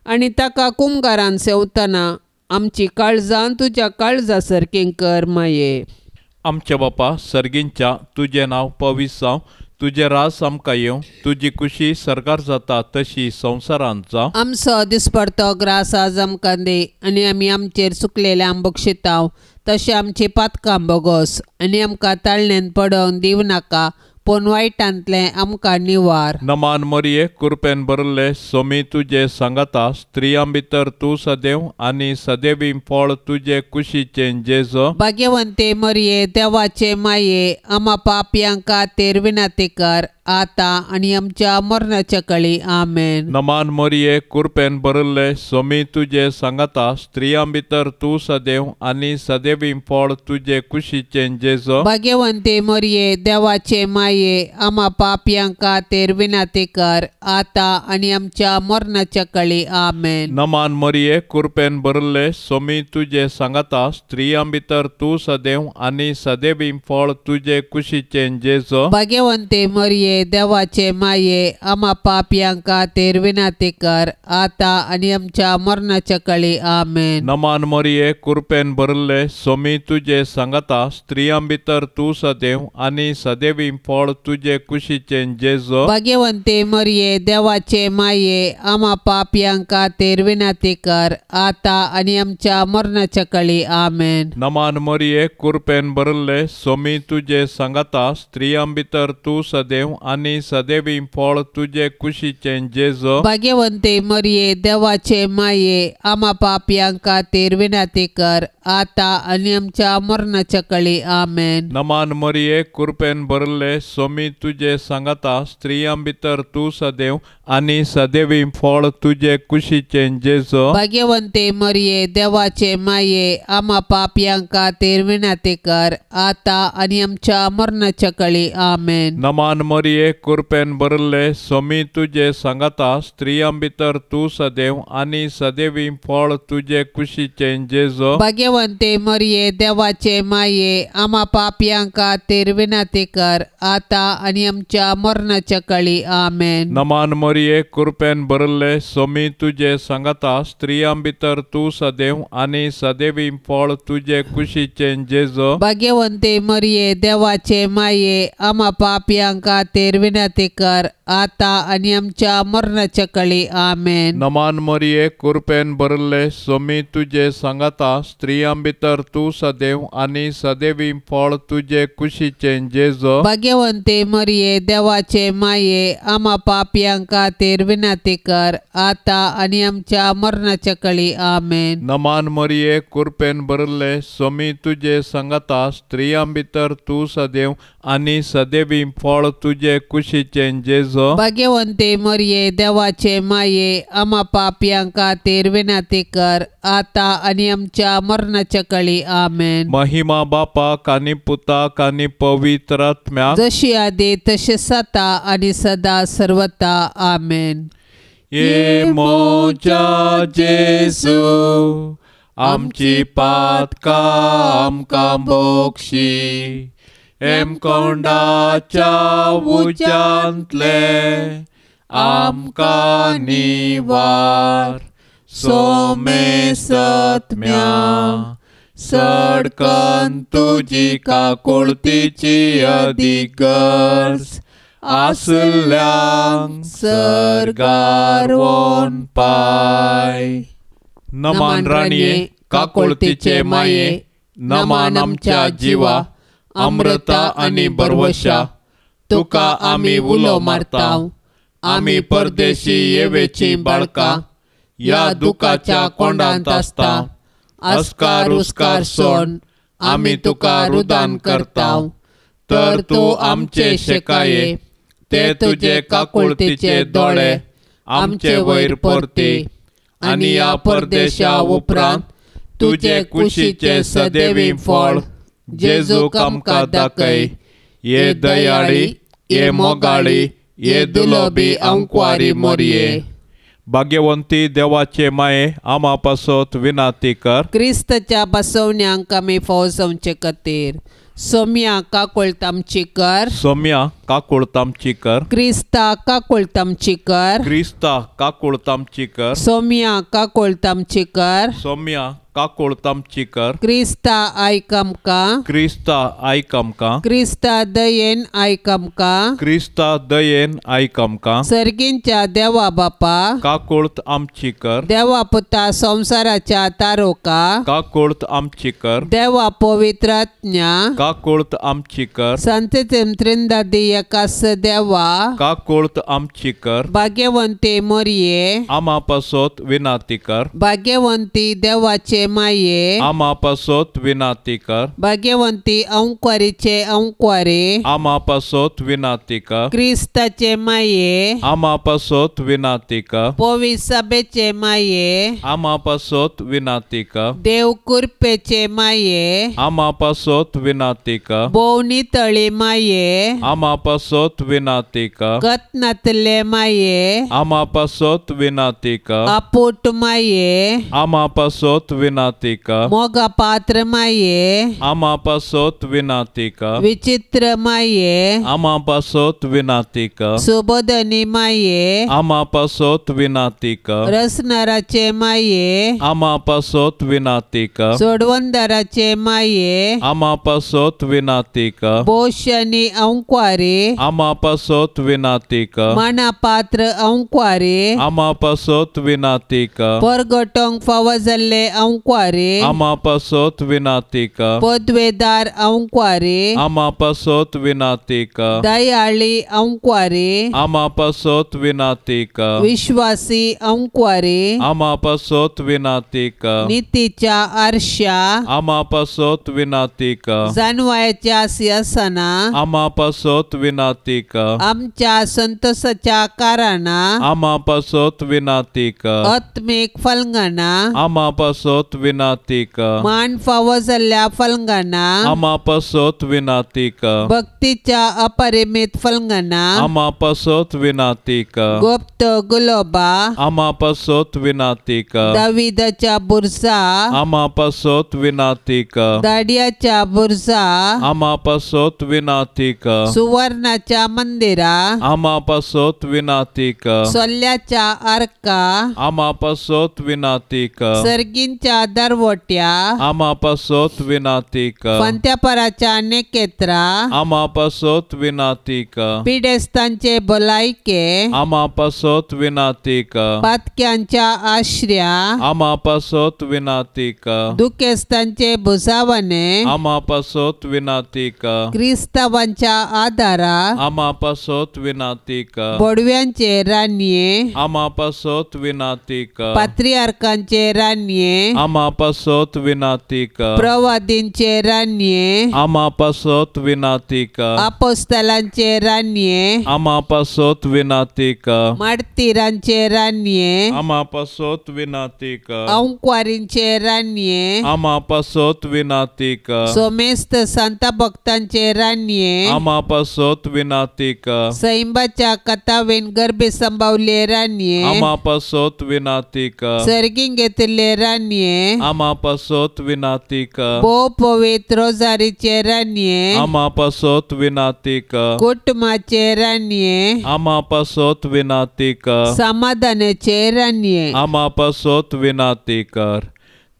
Speaker 1: आनी ताका कुमगारान सेवतना आमची काळजां तुज्या काळजा सारकीं कर माये.
Speaker 2: आमच्या बापा सर्गींच्या तुझें नांव पवित्र जावं, तुझे रास आमकां येवं, तुजी खुशी सरकार जाता तशी संवसारांत जावं.
Speaker 1: आमचो दिसपडतो ग्रास आज आमकां दे, आनी आमी आमचेर चुकलेल्यांक बक्षितांव, तशें आमची पातकां बोगोस, आनी आमकां ताळणेन पडोवंक दिव नाका, पूण वायटांतलें आमकां निवार.
Speaker 2: नमान मरिये कृपेन भरले सोमी तुजे सांगाता, स्त्रियां भितर तूं सदैव आनी सदैवी फळ तुजे कुशीचें जेजो.
Speaker 1: भाग्यवंते मरिये देवाचे माये, आम्हा पापयांक खातीर विनंती कर, आता आनी आमच्या मरणाच्या कळी. आमेन.
Speaker 2: नमान मरिये कृपेन भरले सोमी तुजे सांगाता, स्त्रियां भितर तूं सदैव आनी सदैवी फळ तुजे कुशीचें जेजो.
Speaker 1: भाग्यवंते मरिये देवाचे माये, आम्हा पापयांक खातीर विनंती कर, आता आनी आमच्या मरणाच्या कळी. आमेन.
Speaker 2: नमान मरिये कृपेन भरले सोमी तुजे सांगाता, स्त्रियां भितर तूं सदैव आनी सदैवी फळ तुजे कुशीचें जेजो.
Speaker 1: भाग्यवंते मरिये देवाचे माये, आम्हा पापयांक खातीर विनंती कर, आता आनी आमच्या मरणाच्या कळी. आमेन.
Speaker 2: नमान मरिये कृपेन भरले सोमी तुजे सांगाता, स्त्रियां भितर तूं सदैव आनी सदैवी फळ तुजे कुशीचें जेजो.
Speaker 1: भाग्यवंते मरिये देवाचे माये, आम्हा पापयांक खातीर विनंती कर, आता आनी आमच्या मरणाच्या कळी. आमेन.
Speaker 2: नमान मरिये कृपेन भरले सोमी तुजे सांगाता, स्त्रियां भितर तूं सदैव आनी सदैवी फळ तुजे कुशीचें जेजो.
Speaker 1: भाग्यवंते मरिये देवाचे माये, आम्हा पापयांक खातीर विनंती कर, आता आनी आमच्या मरणाच्या कळी. आमेन.
Speaker 2: नमान मरिये कृपेन भरले सोमी तुजे सांगाता, स्त्रियां भितर तूं सदैव आनी सदैवी फळ तुजे कुशीचें जेजो.
Speaker 1: भाग्यवंते मरिये देवाचे माये, आम्हा पापयांक खातीर विनंती कर, आता आनी आमच्या मरणाच्या कळी. आमेन.
Speaker 2: नमान मरिये कृपेन भरले सोमी तुजे सांगाता, स्त्रियां भितर तूं सदैव आनी सदैवी फळ तुजे कुशीचें जेजो.
Speaker 1: भाग्यवंते मरिये देवाचे माये, आम्हा पापयांक खातीर विनंती कर, आता आनी आमच्या मरणाच्या कळी. आमेन.
Speaker 2: नमान मरिये कृपेन भरले सोमी तुजे सांगाता, स्त्रियां भितर तूं सदैव आनी सदैवी फळ तुजे कुशीचें जेजो.
Speaker 1: भाग्यवंते मरिये देवाचे माये, आम्हा पापयांक खातीर विनंती कर, आता आनी आमच्या मरणाच्या कळी. आमेन.
Speaker 2: नमान मरिये कृपेन भरले सोमी तुजे सांगाता, स्त्रियां भितर तूं सदैव आनी सदैवी फळ तुजे कुशीचें जेजो.
Speaker 1: भाग्यवंते मरिये देवाचे माये, आम्हा पापयांक खातीर विनंती कर, आता आनी आमच्या मरणाच्या कळी. आमेन.
Speaker 2: नमान मरिये कृपेन भरले सोमी तुजे सांगाता, स्त्रियां भितर तूं सदैव आनी सदैवी फळ तुजे कुशीचें जेजो.
Speaker 1: भाग्यवंते मरिये देवाचे माये, आम्हा पापयांक खातीर विनंती कर, आता आनी आमच्या मरणाच्या कळी. आमेन.
Speaker 2: महिमा बापाक आनी पुताक आनी पवित्र आत्म्याक,
Speaker 1: जशी आदी तशेंच आता आनी सदा सर्वता. आमेन.
Speaker 2: ये मोच्या जेजू, आमची पातकां आमकां बोगशी, हेमकोंडाच्या उज्यांतले आमकां निवार. सोमे सत्म्या सडकन तुजी काकुळतीची अधिगर्ज, आसल्यांक सरगार वोन पाय. नमान राणये काकुळतीचे माये, नमान आमच्या जिवा, अमृता आनी बरवशा, तुका आमी उलो मारताव. आमी परदेशी येवेची बाळकां, या दुखाच्या कोंडांत आसताव. अस्कार उस्कार सोड, आमी तुका रुदान करताव. तर तूं आमचे शेकाये, ते तुजे काकुळतीचे दोळे आमचे वयर परती, आनी या परदेशा उपरांत तुजे कुशीचे सदैवी फळ जेजूक आमकां दाखय. ये दयाळी, ये मोगाळी, ये दुलोबी अंकवारी मोरये. भाग्यवंती देवाचे माये, आम्हा पासत विनंती कर.
Speaker 1: क्रिस्तच्या बसवण्यांक आमी फावो जावचे खातीर सोम्या काकोळताम चिकर
Speaker 2: सोम्या काकोळताम चिकर
Speaker 1: क्रिस्ता काकोळताम चिकर
Speaker 2: क्रिस्ता काकोळताम चिकर
Speaker 1: सोम्या काकोळताम चिकर
Speaker 2: सोम्या काकोळताम चिकर
Speaker 1: क्रिस्ता आयकमका
Speaker 2: क्रिस्ता आयकमका
Speaker 1: क्रिस्ता दयेन आयकमका
Speaker 2: क्रिस्ता दयेन आयकमका
Speaker 1: सर्गींच्या देवा बापा
Speaker 2: काकोळत आमचीकर
Speaker 1: देवा पुता संसाराच्या तारोका
Speaker 2: काकोळत आमचीकर
Speaker 1: देवा पवित्रज्ञा
Speaker 2: काकोळत आमचीकर
Speaker 1: संत त्रिंदादी एकास देवा
Speaker 2: काकोळत आमचीकर
Speaker 1: भाग्यवंती मोरये
Speaker 2: आमापासोत विनातीकर
Speaker 1: भाग्यवंती देवाचे माये
Speaker 2: आमापासोत विनातीकर
Speaker 1: भाग्यवंती अंकुरीचे अंकुरे
Speaker 2: आमापासोत विनातीकर
Speaker 1: क्रिस्ताचे माये
Speaker 2: आमापासोत विनातीकर
Speaker 1: पवित्र सभेचे माये
Speaker 2: आमापासोत विनातीकर
Speaker 1: देव कृपेचे माये
Speaker 2: आमापासोत विनातीकर
Speaker 1: बोवनी तळी माये
Speaker 2: आमापासोत विनातीकर
Speaker 1: गतनातले माये
Speaker 2: आमापासोत विनातीकर
Speaker 1: आपूट माये
Speaker 2: आमापासोत विनातीकर
Speaker 1: मोगा पात्र माये
Speaker 2: आमापासोत विनातीकर
Speaker 1: विचित्र माये
Speaker 2: आमापासोत विनातीकर
Speaker 1: सुबोधनी माये
Speaker 2: आमापासोत विनातीकर
Speaker 1: रसनाराचे माये
Speaker 2: आमापासोत विनातीकर
Speaker 1: सोडवंदराचे माये
Speaker 2: आमापासोत विनातीकर
Speaker 1: बोशनी अंकुरे
Speaker 2: आमापासोत विनातीकर
Speaker 1: मनापात्र अंकुरे
Speaker 2: आमापासोत विनातीकर
Speaker 1: परगटोंग फावजल्ले अंकुरे
Speaker 2: आमापासोत विनातीकर
Speaker 1: पदवेदार अंकुरे
Speaker 2: आमापासोत विनातीकर
Speaker 1: दयाळी अंकुरे
Speaker 2: आमापासोत विनातीकर
Speaker 1: विश्वासी अंकुरे
Speaker 2: आमापासोत विनातीकर
Speaker 1: नीतीच्या आरशा
Speaker 2: आमापासोत विनातीकर
Speaker 1: जानवायाच्या सिंहासना
Speaker 2: आमापासोत विनातीकर
Speaker 1: आमच्या संतोषाच्या कारणा
Speaker 2: आमापासोत विनातीकर
Speaker 1: आत्मिक फलंगणा
Speaker 2: आमापासोत विनातीकर
Speaker 1: मान फावो जाल्ल्या फलंगणा
Speaker 2: आमापासोत विनातीकर
Speaker 1: भक्तीच्या अपरिमित फलंगणा
Speaker 2: आमापासोत विनातीकर
Speaker 1: गुप्त गुलोबा
Speaker 2: आमापासोत विनातीकर
Speaker 1: दाविदाच्या बुरसा
Speaker 2: आमापासोत विनातीकर
Speaker 1: दाडियाच्या बुरसा
Speaker 2: आमापासोत विनातीकर
Speaker 1: सुवर्णाच्या मंदिरा
Speaker 2: आमापासोत विनातीकर
Speaker 1: सोल्ल्याच्या आर्का
Speaker 2: आमापासोत विनातीकर
Speaker 1: सर्गींच्या दरवट्या
Speaker 2: आमापासोत विनातीकर
Speaker 1: पंत्यापराच्या नेकेत्रा
Speaker 2: आमापासोत विनातीकर
Speaker 1: पिडेस्तांचे भलायके
Speaker 2: आमापासोत विनातीकर
Speaker 1: पातक्यांच्या आश्र्या
Speaker 2: आमापासोत विनातीकर
Speaker 1: दुखेस्तांचे भुसावणे
Speaker 2: आमापासोत विनातीकर
Speaker 1: क्रिस्तावांच्या आदारा
Speaker 2: आमापासोत विनातीकर
Speaker 1: बोडव्यांचे रान्ये
Speaker 2: आमापासोत विनातीकर
Speaker 1: पात्रियार्कांचे रान्ये
Speaker 2: आमापासोत विनातीकर
Speaker 1: प्रवादींचे रान्ये
Speaker 2: आमापासोत विनातीकर
Speaker 1: अपोस्तलांचे रान्ये
Speaker 2: आमापासोत विनातीकर
Speaker 1: मार्तिरांचे रान्ये
Speaker 2: आमापासोत विनातीकर
Speaker 1: अंकुरींचे रान्ये
Speaker 2: आमापासोत विनातीकर
Speaker 1: सोमेस्त संत भक्तांचे रान्ये
Speaker 2: आमापासोत विनातीकर
Speaker 1: सैंबाच्या कथावेन गर्भे संभावले रान्ये
Speaker 2: आमापासोत विनातीकर
Speaker 1: सर्गीं घेतले रान्ये
Speaker 2: आमापासोत विनातीकर
Speaker 1: भोव पवित्र रोजारीचे रान्ये
Speaker 2: आमापासोत विनातीकर
Speaker 1: कुटुंबाचे रान्ये
Speaker 2: आमापासोत विनातीकर
Speaker 1: समाधानाचे रान्ये
Speaker 2: आमापासोत विनातीकर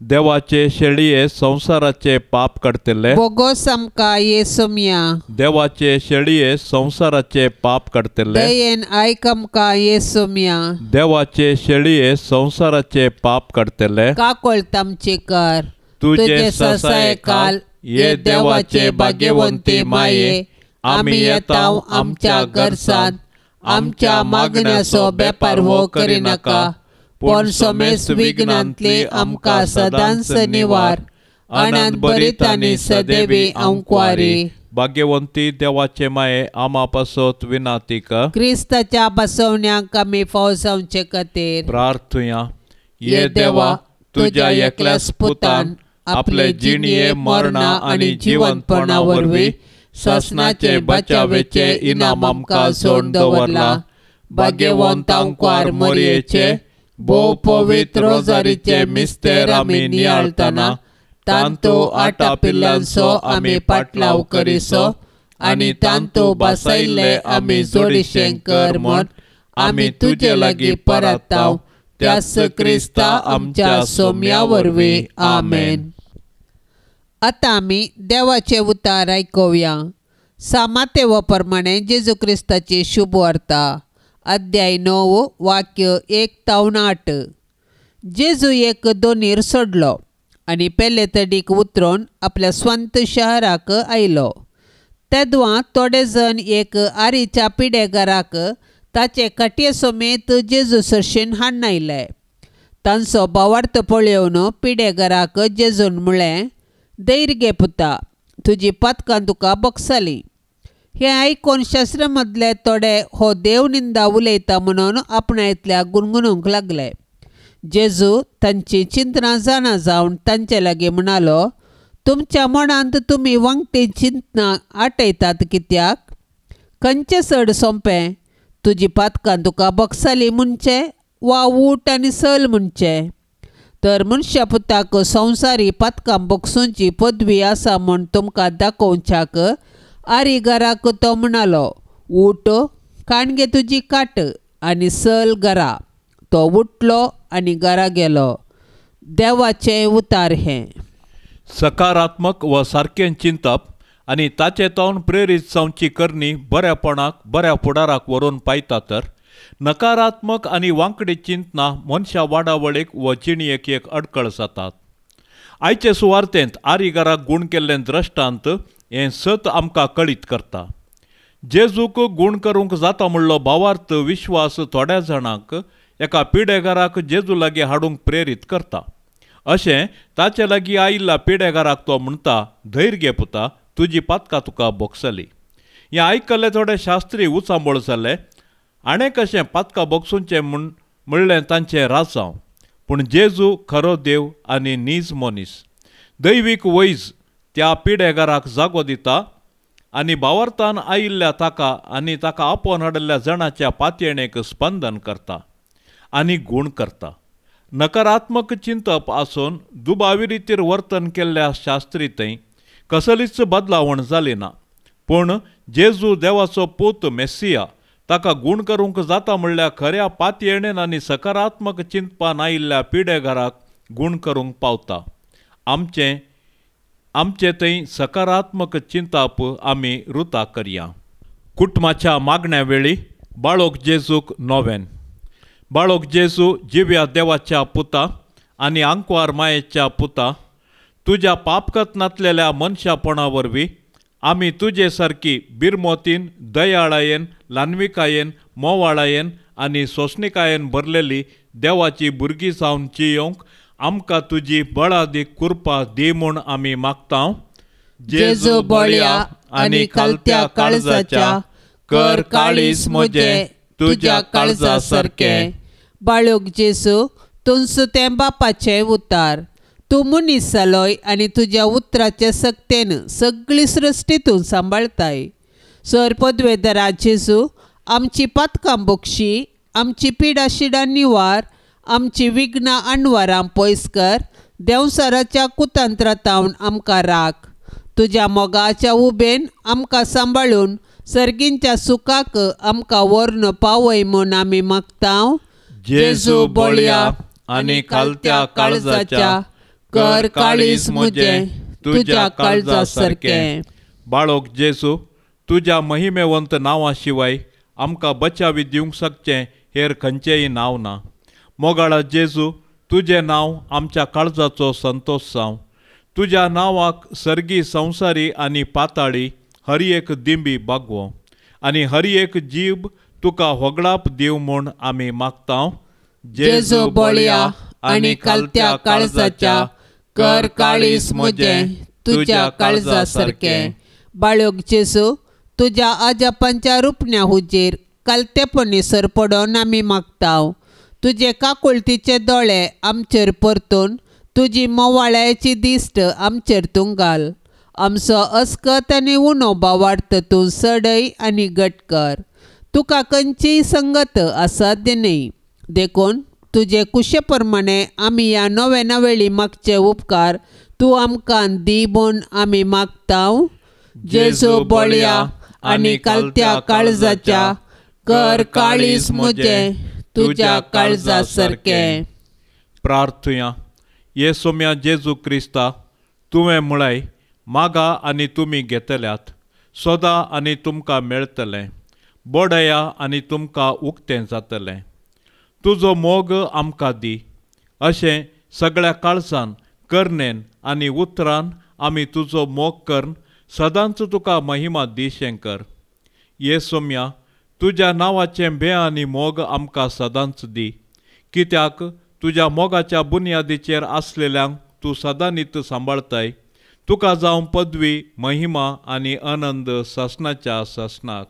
Speaker 2: देवाचे शेळये संसाराचे पाप काडतले
Speaker 1: बोगो समका येसुम्या
Speaker 2: देवाचे शेळये संसाराचे पाप काडतले
Speaker 1: दयेन आयकमका येसुम्या
Speaker 2: देवाचे शेळये संसाराचे पाप काडतले
Speaker 1: काकोळतामचे कर
Speaker 2: तुझे ससाय काल ये देवाचे भाग्यवंती माये आम्ही येताव आमच्या घरसात आमच्या मागण्याचो बेपार हो करिनाका पण सोमेस विघ्नांतली आमकां सदांच निवार अनंत बरीत आनी सदैवी अंकुरी भाग्यवंती देवाचे माये आमापासोत विनातीकर
Speaker 1: क्रिस्ताच्या बसवण्यांक आमी फावो जावचे खातीर
Speaker 2: प्रार्थुया ये देवा तुझ्या एकल्याच पुतान आपले जिणये मरणा आनी जिवंतपणा वरवीं ससनाचे बचावेचे इनाम आमकां सोडून दवरला भाग्यवंत अंकुर मोरयेचे भोव पवित्र रोजारीचे मिस्तेर आमी नियाळतना
Speaker 1: तांतो आटा पिल्लांचो आमी पाटलाव करिसो आनी तांतो बसयल्ले आमी जोडिशें कर म्हण आमी तुजे लागीं परताव त्यास क्रिस्ता आमच्या सोम्या वरवीं आमेन. आतां आमी देवाचे उतार आयकुया. सामातेव प्रमाणे जेजू क्रिस्ताची शुभ वार्ता अध्याय 9 वाक्य 1 तावन 8. जेजू एक दोनीर सोडलो आनी पेले तडीक उतरून आपल्या स्वंत शहराक आयलो. तेदवां थोडे जण एक आरीच्या पिडेगाराक ताचे काटये समेत जेजू सरशीन हाडून आयले. तांचो भावार्थ पळयोवन पिडेगाराक जेजून म्हळें, धैर्य घे पुता, तुजी पातकां तुका बगसाली. हें आयकून शास्त्रा मदले थोडे हो देव निंदा उलयता म्हणून आपणायतल्या गुणगुणूंक लागले. जेजू तांची चिंतना जाणा जावन तांचे लागीं म्हणालो, तुमच्या मनांत तुमी वांगटी चिंतना आटयतात कित्याक? खंयचें चड सोंपें, तुजी पातकां तुका बगसाली म्हणचें वा ऊट आनी सल म्हणचें? तर मनशा पुताक संवसारी पातकां बगसूंची पदवी आसा म्हूण तुमकां दाखोवच्याक आरीगाराक तो म्हणालो, ऊट काणगे तुजी काट आनी सल घरा. तो उठलो आनी घरा गेलो. देवाचें उतार हें.
Speaker 2: सकारात्मक व सारकें चिंतप आनी ताचे तोंड प्रेरीत जावची करणी बऱ्यापणाक बऱ्या फुडाराक व्हरून पायता. तर नकारात्मक आनी वांकडी चिंतना मनशा वाडावळीक व जिणयेक एक अडखळ जातात. आयचे सुवार्तेंत आरीगाराक गूण केल्लें द्रश्टांत हें सत आमकां कळीत करता. जेजूक गूण करूंक जाता म्हणलो भावार्थ विश्वास थोड्या जाणांक एका पिडेगाराक जेजू लागीं हाडूंक प्रेरीत करता. अशें ताचे लागीं आयिल्ल्या पिडेगाराक तो म्हणटा, धैर्य घे पुता, तुजी पातकां तुका बगसली. हें आयकल्ले थोडे शास्त्री उचांबळ जाले. आणे कशें पातकां बगसूंचें म्हणलें तांचें राजांव. पूण जेजू खरो देव आनी नीज मनीस. दैवीक वैज त्या पिडेगाराक जागो दिता आनी भावार्थान आयिल्ल्या ताका आनी ताका आपोवन हाडिल्ल्या जणाच्या पातयणेक स्पंदन करता आनी गूण करता. नकारात्मक चिंतप आसून दुबावी रितीर वर्तन केल्ल्या शास्त्री थंय कसलीच बदलावण जाली ना. पूण जेजू देवाचो पूत मेस्सिया, ताका गूण करूंक जाता म्हणल्यार खऱ्या पातयणेन आनी सकारात्मक चिंतपान आयिल्ल्या पिडेगाराक गूण करूंक पावता. आमचे थंय सकारात्मक चिंतप आमी रुता करया. कुटुंबाच्या मागण्या वेळी बाळोक जेजूक नोवेन. बाळोक जेजू जिव्या देवाच्या पुता आनी आंकवार मायेच्या पुता, तुज्या पापकत नातलेल्या मनशापणा वरवीं आमी तुजे सारकी बिरमोतीन, दयाळायेन, ल्हानविकायेन, मोवाळायेन आनी सोंसणिकायेन भरलेली देवाची भुरगीं जावन जियोंक आमकां तुजी बळादीक कृपा दी म्हूण आमी मागतांव.
Speaker 1: जेजू बळ्या आनी खालत्या काळजाच्या कर काळीस म्हजें तुज्या काळजा सारकें. बाळूक जेजू, तुमचो तें बापाचें उतार. तूं मनीस जालोय आनी तुज्या उतराचे सक्तेन सगळी सृश्टी तूं सांबाळताय. सर पदवेदरा जेजू, आमची पातकां बगशी, आमची पिडा शिडा निवार, आमची विघ्नां आणवारां पयस कर. देंवसाराच्या कुतंत्रांतावन आमकां राख. तुज्या मोगाच्या उबेन आमकां सांबाळून सर्गींच्या सुखाक आमकां व्हरून पावय म्हूण आमी मागतांव.
Speaker 2: जेजू बळ्या आनी खालत्या काळजाच्या कर काळीस म्हजें तुज्या काळजा सारकें. बाळोक जेजू, तुज्या महिमेवंत नांवा शिवाय आमकां बचावी दिवंक शकचें हेर खंयचेंय नांव ना. मोगाळा जेजू, तुजें नांव आमच्या काळजाचो संतोश जावं. तुज्या नांवाक सर्गी संवसारी आनी पाताळी हर एक दिंबी बागवो आनी हर एक जीब तुका होगडाप दिव म्हूण आमी मागतांव.
Speaker 1: जेजू बळ्या आनी खालत्या काळजाच्या कर काळीस म्हजें तुज्या काळजा सारकें. बाळोक जेजू, तुज्या आजापांच्या रुपण्या हुजेर कालतेपणी सरपडोन आमी मागतांव. तुजे काकुळतीचे दोळे आमचेर परतून तुजी मोवाळ्याची दिश्ट आमचेर तूं घाल. आमचो अस्कत आनी उणो भावार्थ तूं सडय आनी घट कर. तुका खंयचीय संगत असाध्य न्ही. देखून तुजे कुशे प्रमाणे आमी ह्या नव्या नवेळी मागचे उपकार तूं आमकां दी म्हूण आमी मागतांव. जेजू बळया आनी कालत्या काळजाच्या कर काळीज म्हजें तुज्या काळजा सारकें.
Speaker 2: प्रार्थुया. येसोम्या जेजू क्रिस्ता, तुवें म्हळाय, मागा आनी तुमी घेतल्यात, सोदा आनी तुमकां मेळटलें, बोडया आनी तुमकां उक्तें जातलें. तुजो मोग आमकां दी. अशें सगळ्या काळजान, करनेन आनी उतरान आमी तुजो मोग करून सदांच तुका महिमा दिशें कर. येसोम्या, तुज्या नांवाचें भें आनी मोग आमकां सदांच दी, कित्याक तुज्या मोगाच्या बुनयादीचेर आसलेल्यांक तूं सदांच सांबाळताय. तुका जावं पदवी, महिमा आनी आनंद ससनाच्या ससनाक.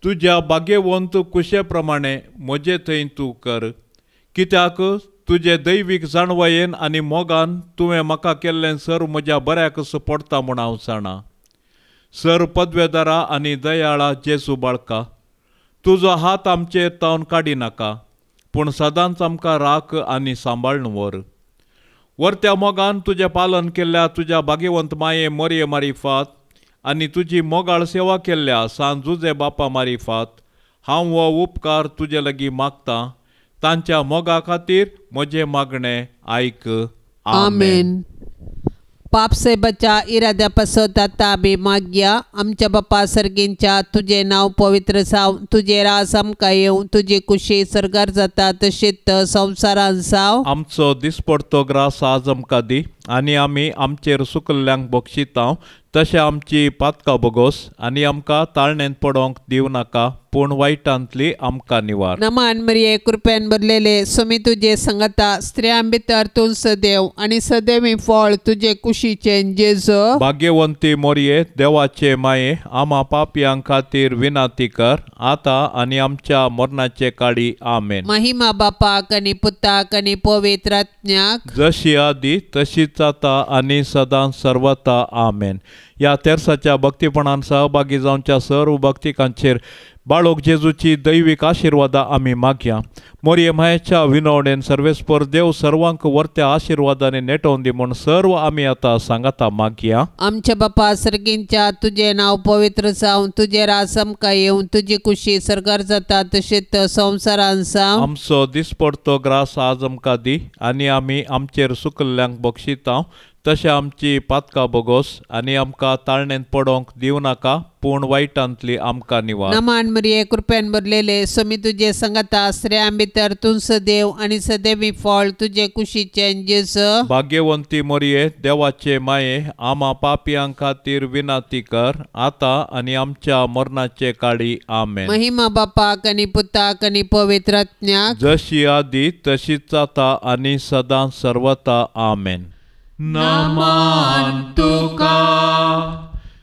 Speaker 2: तुज्या बागेवंत कुशे प्रमाणे म्हजे थंय तूं कर, कित्याक तुजे दैवीक जाणवयेन आनी मोगान तुवें म्हाका केल्लें सर म्हज्या बऱ्याकच पडटा म्हूण हांव जाणा. सर पदवेदारा आनी दयाळा जेजू बाळका, तुजो हात आमचेर तावन काडी नाका, पूण सदांच आमकां राख आनी सांबाळून व्हर. वर्त्या मोगान तुजें पालन केल्ल्या तुज्या बागेवंत माये मोरये मारिफात आनी तुजी मोगाळ सेवा केल्ल्या सांजुजे बापा मारिफात हांव हो उपकार तुजे लागीं मागतां. तांच्या मोगा खातीर म्हजें मागणें आयक.
Speaker 1: आमेन. पाप से बचा इराद्या पासत आता आमी मागया. आमच्या बापा सर्गींच्या तुझे नाव पवित्र जाव, तुझे रास आमकां येवं, तुजी कुशी सरगार जाता तशीच संवसारान जाव.
Speaker 2: आमचो दिसपडतो ग्रास आज आमकां दी आनी आमी आमचेर सुकल्ल्यांक बक्षितांव, तशें आमची पातकां बोगोस आनी आमकां ताळणेंत पडोवंक दिव नाका, पूण वायटांतली आमकां निवार.
Speaker 1: नमान मरिये कृपेन भरलेले सुमी तुजे संगता, स्त्रियां भितर तूं सदैव आनी सदैवी फळ तुजे कुशीचें जेजू.
Speaker 2: भाग्यवंती मोरये, देवाचे माये, आमा पापयांक खातीर विनाती कर, आतां आनी आमच्या मरणाचे काळी. आमेन.
Speaker 1: महिमा बापाक आनी पुताक आनी पवित्र आत्म्याक,
Speaker 2: जशी आदी तशीच आता आनी सदां सर्वता. आमेन. या तेर्साच्या भक्तीपणान सहभागी जावच्या सर्व भक्तिकांचेर बाळोक जेजूची दैवीक आशिर्वादा आमी मागया. मोरये मायेच्या विनवणेन सर्वेस्पर देव सर्वांक वर्त्या आशिर्वादाने नेटोवन दी म्हूण सर्व आमी आतां सांगाता मागया.
Speaker 1: आमच्या बापा सर्गींच्या तुझे नाव पवित्र जावं, तुझे रास आमकां येवं, तुजी कुशी सरगार जाता तशीच संवसारान जावं.
Speaker 2: आमचो दिसपडतो ग्रास आज आमकां दी आनी आमी आमचेर सुकल्ल्यांक बक्षितांव, तशें आमची पातकां बोगोस आनी आमकां ताळणेंत पडोवंक दिव नाका, पूण वायटांतली आमकां निवार.
Speaker 1: नमान मरिये कृपेन भरलेले सुमी तुजे संगता, स्त्रियां भितर तूं सदैव आनी सदैवी फळ तुजे कुशीचें जेजू.
Speaker 2: भाग्यवंती मोरये, देवाचे माये, आमा पापयांक खातीर विनाती कर, आतां आनी आमच्या मरणाचे काळी. आमेन.
Speaker 1: महिमा बापाक आनी पुताक आनी पवित्र आत्म्याक,
Speaker 2: जशी आदी तशीच आता आनी सदां सर्वता. आमेन. नमान तुका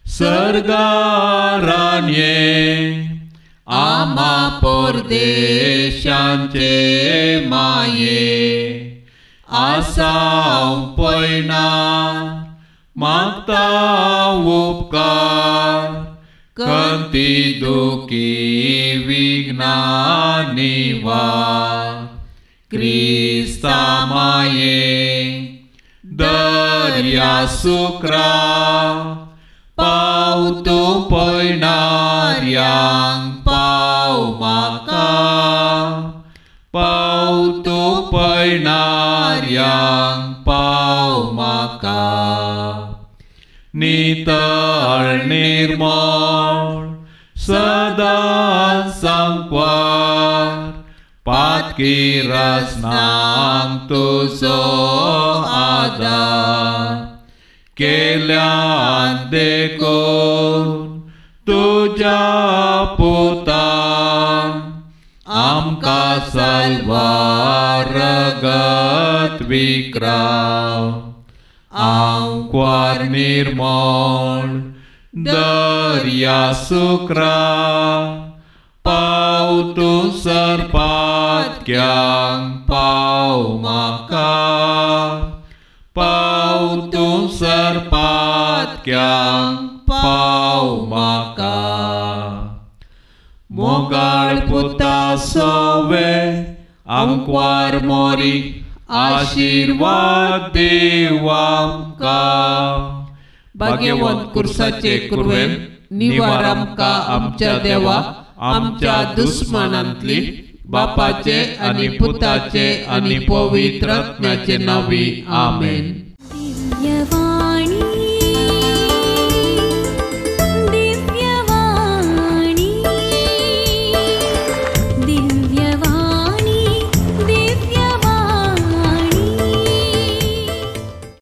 Speaker 2: सर्गारान ये, आमा परदेशांचे माये, आसाव पयना मागता उपकार, कंती दुखी विघ्ना निवार. क्रिस्ता माये दर्या सुक्रा, पाव तू पयणाऱ्यांक पाव म्हाका, पाव तू पयणाऱ्यांक पाव म्हाका. नितळ निर्मळ सदां सांकवार, पातकी रसनांक तुजो आदार, केल्यान देखून तुज्या पुतान आमकां सल्वार रगत विक्राव. आंकवार निर्मळ दर्या सुक्रा, पाव तूं सर्पात्यांक पाव म्हाका, पाव तूं सर्पात्यांक पाव म्हाका. मोगाळ पुता सोवे आंकवार मोरी, आशीर्वाद देवा आमकां.
Speaker 1: भाग्यवंत कुर्साचे कुरवेन निवार आमकां आमच्या देवा, आमच्या दुस्मनांतली बापाचे आनी पुताचे आनी पवित्र आत्म्याचे नांवी. आमेन.